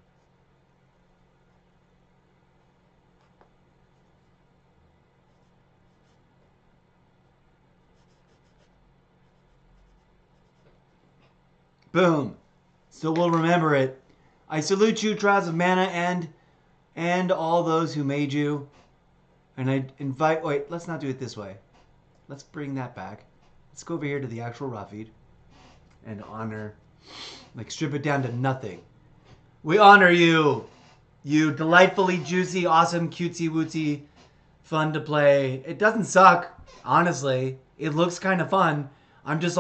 Boom. So we'll remember it. I salute you, Trials of Mana, and all those who made you. And I invite... Wait, let's not do it this way. Let's bring that back. Let's go over here to the actual raw feed. And honor... strip it down to nothing. We honor you. You delightfully juicy, awesome, cutesy-wootsy, fun to play. It doesn't suck, honestly. It looks kind of fun. I'm just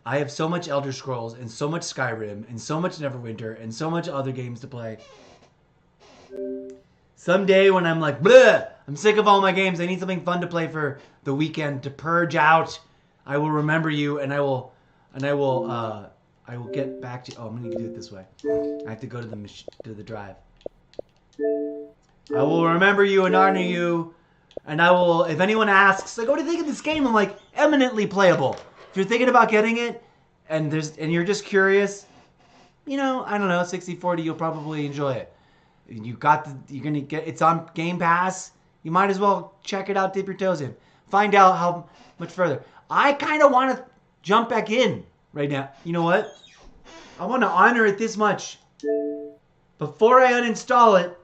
I have so much Elder Scrolls and so much Skyrim and so much Neverwinter and so much other games to play. Someday when I'm bleh, I'm sick of all my games, I need something fun to play for the weekend to purge out, I will remember you and I will get back to you. Oh, I'm going to do it this way. I have to go to the drive. I will remember you and honor you, and I will, if anyone asks, what do you think of this game? I'm eminently playable. If you're thinking about getting it, and you're just curious, I don't know, 60-40, you'll probably enjoy it. You're gonna get, it's on Game Pass. You might as well check it out, dip your toes in. Find out how much further. I kind of want to jump back in right now. You know what? I want to honor it this much. Before I uninstall it,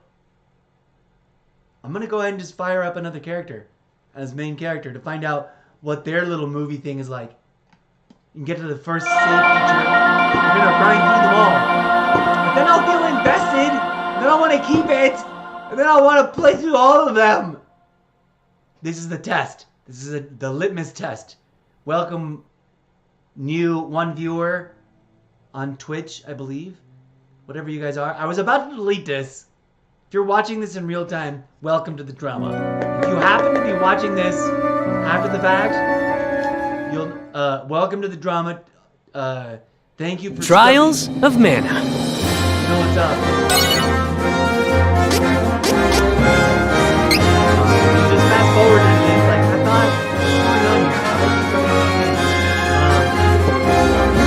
I'm going to go ahead and just fire up another character as main character to find out what their little movie thing is like. You can get to the first save feature. We're going to grind through them all. And then I'll feel invested. And then I want to keep it. And then I want to play through all of them. This is the test. This is the litmus test. Welcome, new one viewer on Twitch, I believe. Whatever you guys are. I was about to delete this. If you're watching this in real time, welcome to the drama. If you happen to be watching this after the fact, you'll welcome to the drama. Thank you for Trials of Mana. You know what's up. Just fast forward and it's like I thought what's going on here?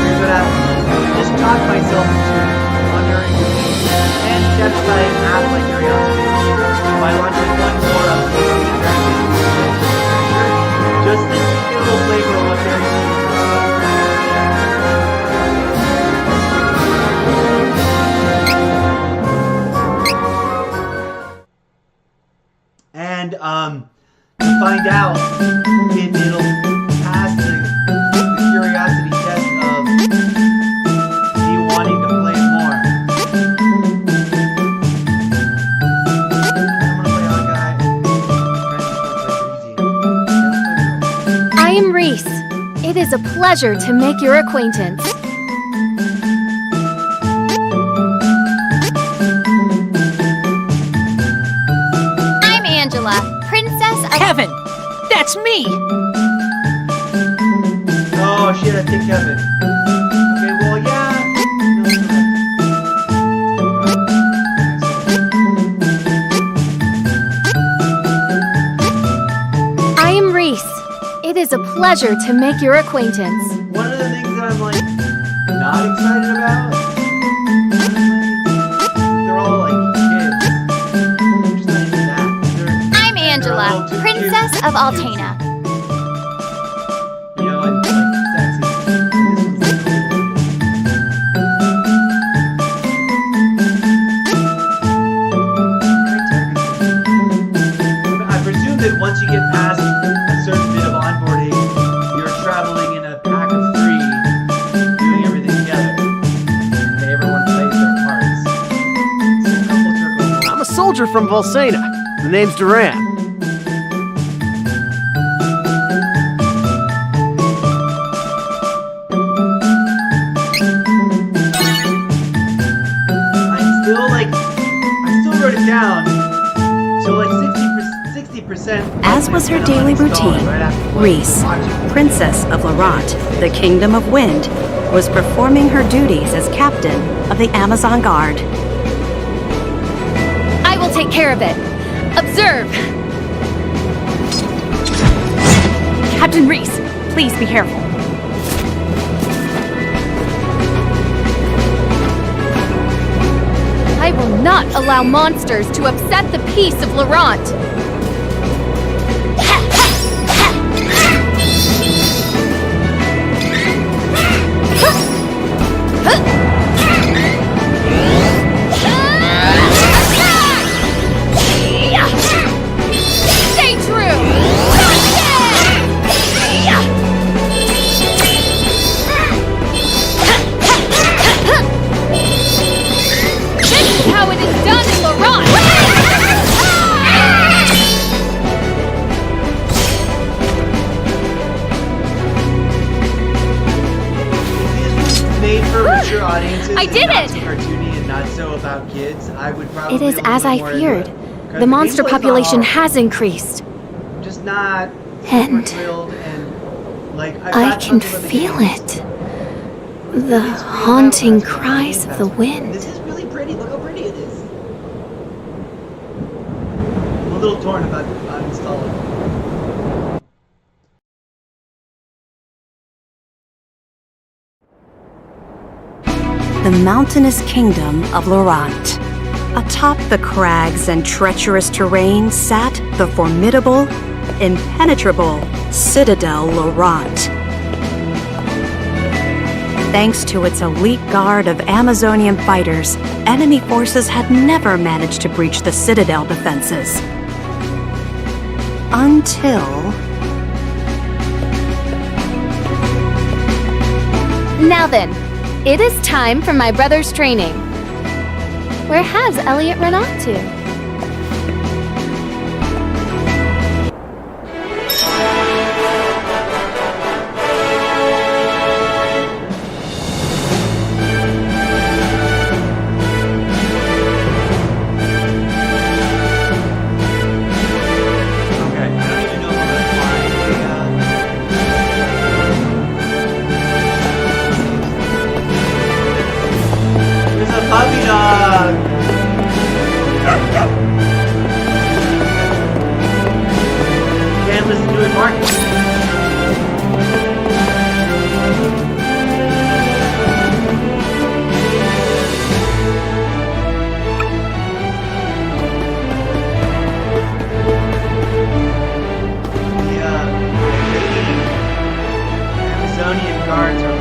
Here's what happened. Just talk myself into wondering and satisfying half my curiosity by launching one more of the just to get a little flavor of what they're doing. And to find out if it'll pass the curiosity test of me wanting to play more. I want to play Hawkeye. I am Reese. It is a pleasure to make your acquaintance. I'm Angela, Princess of... Kevin! That's me! Oh shit, I think Kevin. Okay, well, yeah. I am Reese. It is a pleasure to make your acquaintance. One of the things that I'm like not excited about, they're all like kids. I'm just not even that. I'm Angela, Princess of Altena. You know, and like sexy. And this one's I presume that once you get past a certain bit of onboarding, you're traveling in a pack of 3, doing everything together. And everyone plays their parts. So a couple circles. I'm a soldier from Volsena. The name's Duran. I still wrote it down. So like 60%. As was her daily routine, Reese, Princess of Laurent, the Kingdom of Wind, was performing her duties as captain of the Amazon Guard. I will take care of it. Observe! Captain Reese, please be careful. I will not allow monsters to upset the peace of Laurent. Stay true! This is how it is done in Laurent! Made for mature audiences. I did and not it! So cartoony and not so about kids. I would probably. It is a as little I more into feared. it. 'Cause The monster gameplay's not population hard. has increased. I'm just not super And thrilled and like I got can tons of other feel games. it. The haunting cries of the wind. This is really pretty. Look how pretty it is. I'm a little torn about installing. The mountainous kingdom of Laurent. Atop the crags and treacherous terrain sat the formidable, impenetrable Citadel Laurent. Thanks to its elite guard of Amazonian fighters, enemy forces had never managed to breach the Citadel defenses. Until... Now then, it is time for my brother's training. Where has Elliot run off to? Puppy dog! Can't listen to it barking. The Amazonian guards are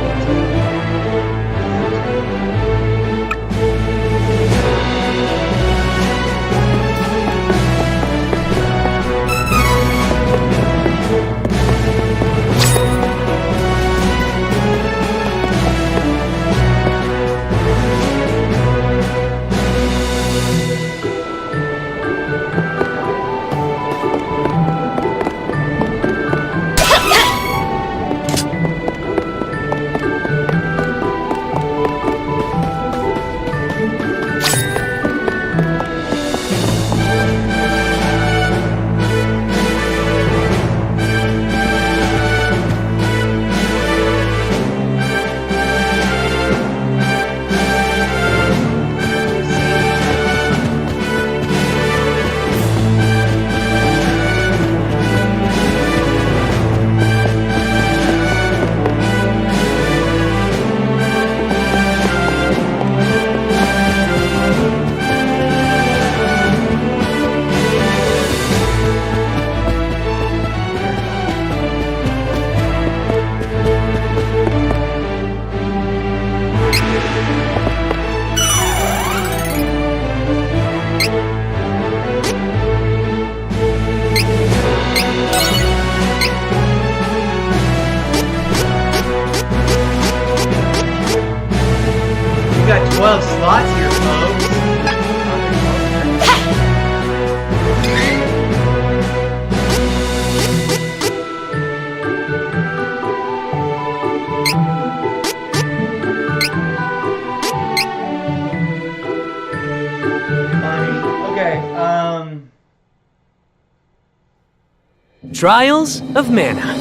got 12 slots here, folks. Okay, Trials of Mana.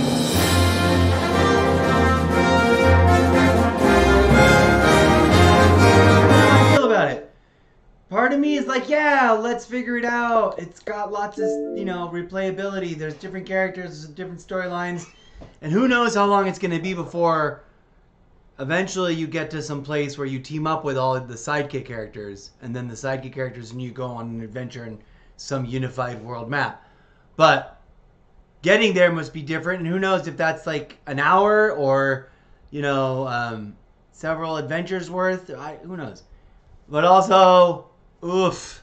part of me is like, yeah, let's figure it out. It's got lots of, replayability. There's different characters, there's different storylines, and who knows how long it's going to be before eventually you get to some place where you team up with all of the sidekick characters, and then the sidekick characters and you go on an adventure in some unified world map. But getting there must be different, and who knows if that's like an hour or, several adventures worth. Who knows? But also, oof.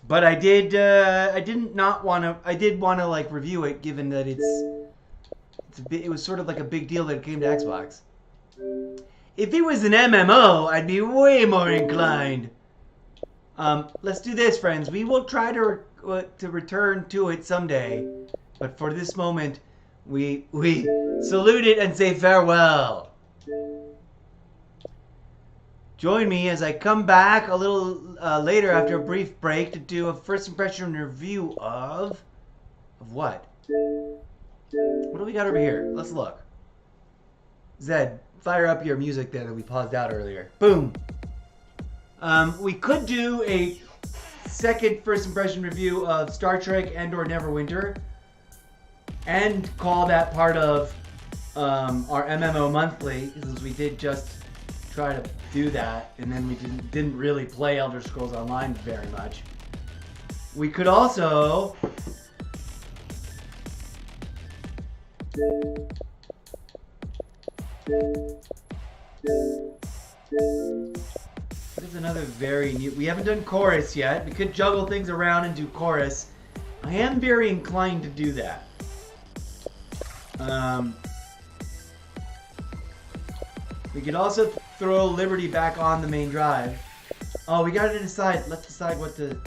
But I did want to like review it, given that it was sort of like a big deal that it came to Xbox. If it was an MMO, I'd be way more inclined. Let's do this, friends. We will try to return to it someday, but for this moment, we salute it and say farewell. Join me as I come back a little later after a brief break to do a first impression review of what? What do we got over here? Let's look. Zed, fire up your music there that we paused out earlier. Boom. We could do a second first impression review of Star Trek and/or Neverwinter, and call that part of our MMO monthly, because we did just try to do that, and then we didn't really play Elder Scrolls Online very much. We could also is another very new... We haven't done chorus yet. We could juggle things around and do chorus. I am very inclined to do that. We could also throw Liberty back on the main drive. Oh, we gotta decide. Let's decide what to...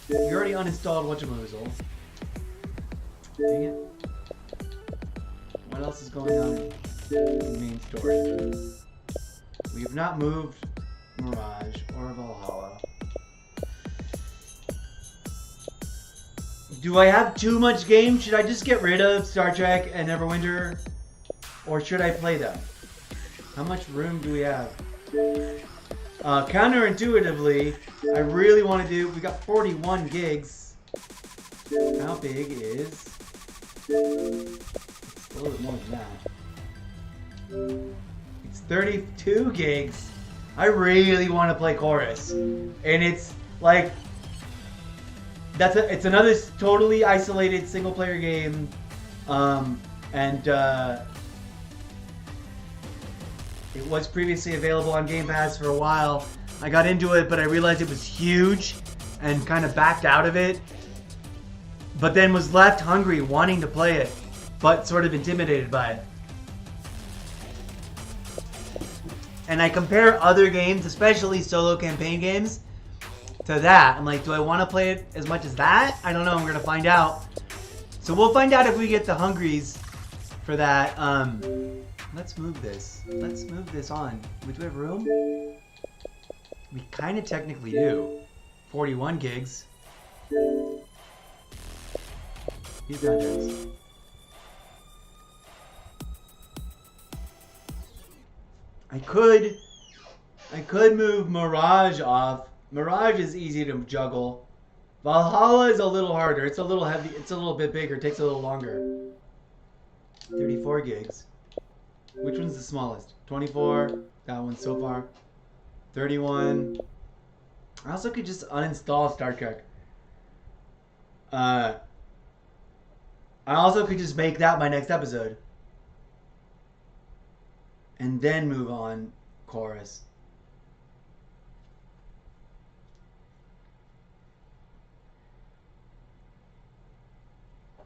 We already uninstalled whatchamahoozle. Dang it. What else is going on in the main story? We have not moved Mirage or Valhalla. Do I have too much game? Should I just get rid of Star Trek and Neverwinter? Or should I play them? How much room do we have? Counterintuitively, I really want to do... We got 41 gigs. How big is... It's a little bit more than that. It's 32 gigs. I really want to play chorus. And it's like... It's another totally isolated single player game. It was previously available on Game Pass for a while. I got into it, but I realized it was huge and kind of backed out of it. But then was left hungry, wanting to play it, but sort of intimidated by it. And I compare other games, especially solo campaign games, to that. I'm like, do I want to play it as much as that? I don't know. I'm going to find out. So we'll find out if we get the hungries for that. Let's move this. Let's move this on. Do we have room? We kind of technically do. 41 gigs. These dungeons. I could move Mirage off. Mirage is easy to juggle. Valhalla is a little harder. It's a little heavy. It's a little bit bigger. It takes a little longer. 34 gigs. Which one's the smallest? 24. That one so far. 31. I also could just uninstall Star Trek. I also could just make that my next episode. And then move on chorus.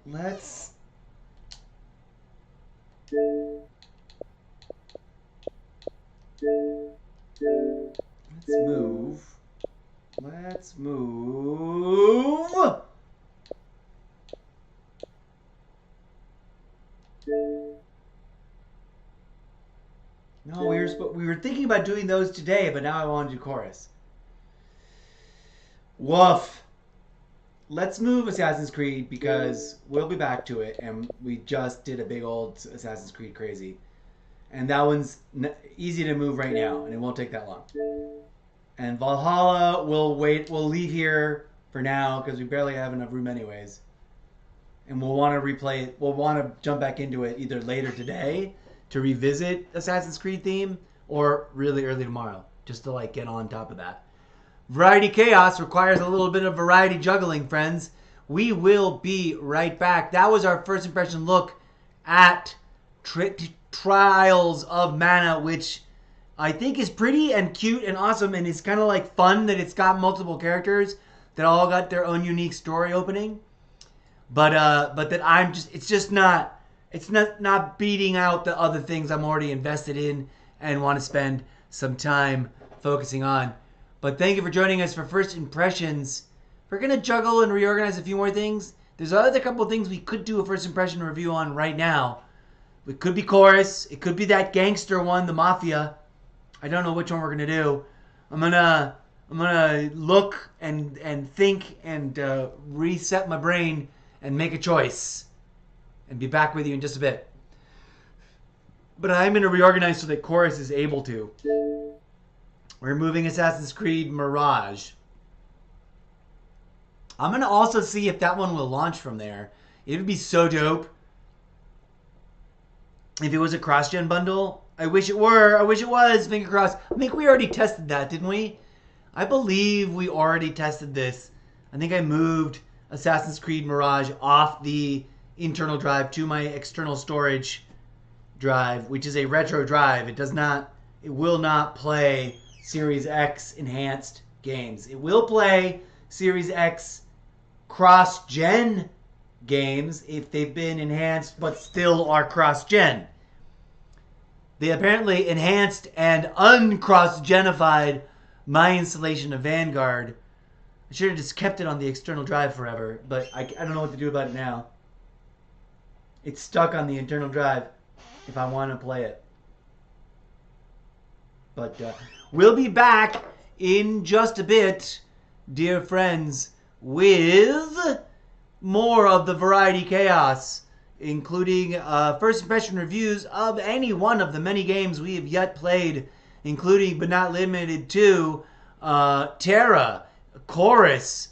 Let's move. Let's move. No, we were thinking about doing those today, but now I want to do chorus. Woof. Let's move Assassin's Creed because we'll be back to it, and we just did a big old Assassin's Creed crazy. And that one's easy to move right now, and it won't take that long. And Valhalla, we'll leave here for now because we barely have enough room anyways. And we'll want to replay it. We'll want to jump back into it either later today to revisit Assassin's Creed theme or really early tomorrow just to like get on top of that. Variety Chaos requires a little bit of variety juggling, friends. We will be right back. That was our first impression look at Trials of Mana, which I think is pretty and cute and awesome, and it's kind of like fun that it's got multiple characters that all got their own unique story opening. But that it's not beating out the other things I'm already invested in and want to spend some time focusing on. But thank you for joining us for First Impressions. We're going to juggle and reorganize a few more things. There's other couple things we could do a First Impression review on right now. It could be chorus. It could be that gangster one, the Mafia. I don't know which one we're going to do. I'm gonna look and think and reset my brain and make a choice. And be back with you in just a bit. But I'm going to reorganize so that chorus is able to. We're moving Assassin's Creed Mirage. I'm going to also see if that one will launch from there. It would be so dope if it was a cross-gen bundle. I wish it were. I wish it was. Finger crossed. I think we already tested that, didn't we? I believe we already tested this. I think I moved Assassin's Creed Mirage off the internal drive to my external storage drive, which is a retro drive. It will not play Series X enhanced games. It will play Series X cross-gen games if they've been enhanced but still are cross-gen. They apparently enhanced and uncross-genified my installation of Vanguard. I should have just kept it on the external drive forever, but I don't know what to do about it now. It's stuck on the internal drive if I want to play it. But we'll be back in just a bit, dear friends, with more of the Variety Chaos, including first impression reviews of any one of the many games we have yet played, including but not limited to Terra, Chorus,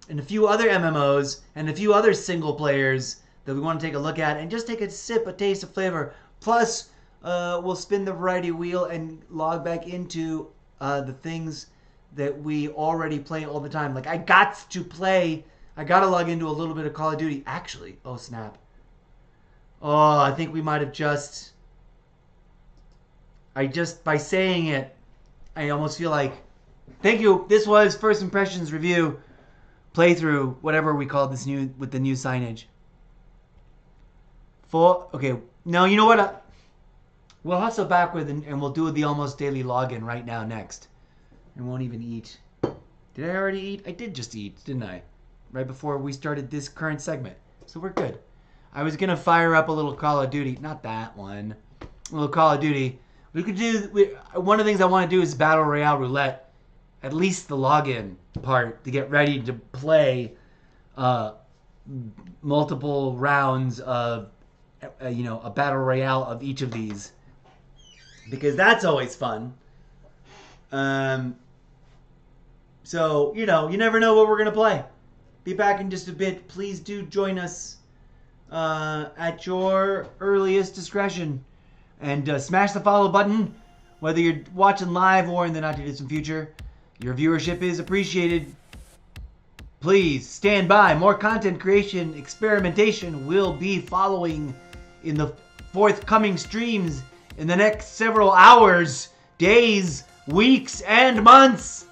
and a few other MMOs, and a few other single players that we want to take a look at, and just take a sip, a taste of flavor. Plus, we'll spin the variety wheel and log back into the things that we already play all the time. Like, I got to log into a little bit of Call of Duty. Actually, oh snap. Oh, I think we might have by saying it, I almost feel like, thank you. This was First Impressions Review, playthrough, whatever we call this with the new signage. Okay, no, you know what? We'll hustle back with and we'll do the almost daily login right now next. And won't even eat. Did I already eat? I did just eat, didn't I? Right before we started this current segment. So we're good. I was going to fire up a little Call of Duty. Not that one. A little Call of Duty. We could do... one of the things I want to do is Battle Royale Roulette. At least the login part. To get ready to play multiple rounds of, a Battle Royale of each of these. Because that's always fun. So, you never know what we're going to play. Be back in just a bit. Please do join us at your earliest discretion. And smash the follow button, whether you're watching live or in the not-too-distant future. Your viewership is appreciated. Please stand by. More content creation, experimentation will be following in the forthcoming streams in the next several hours, days, weeks, and months.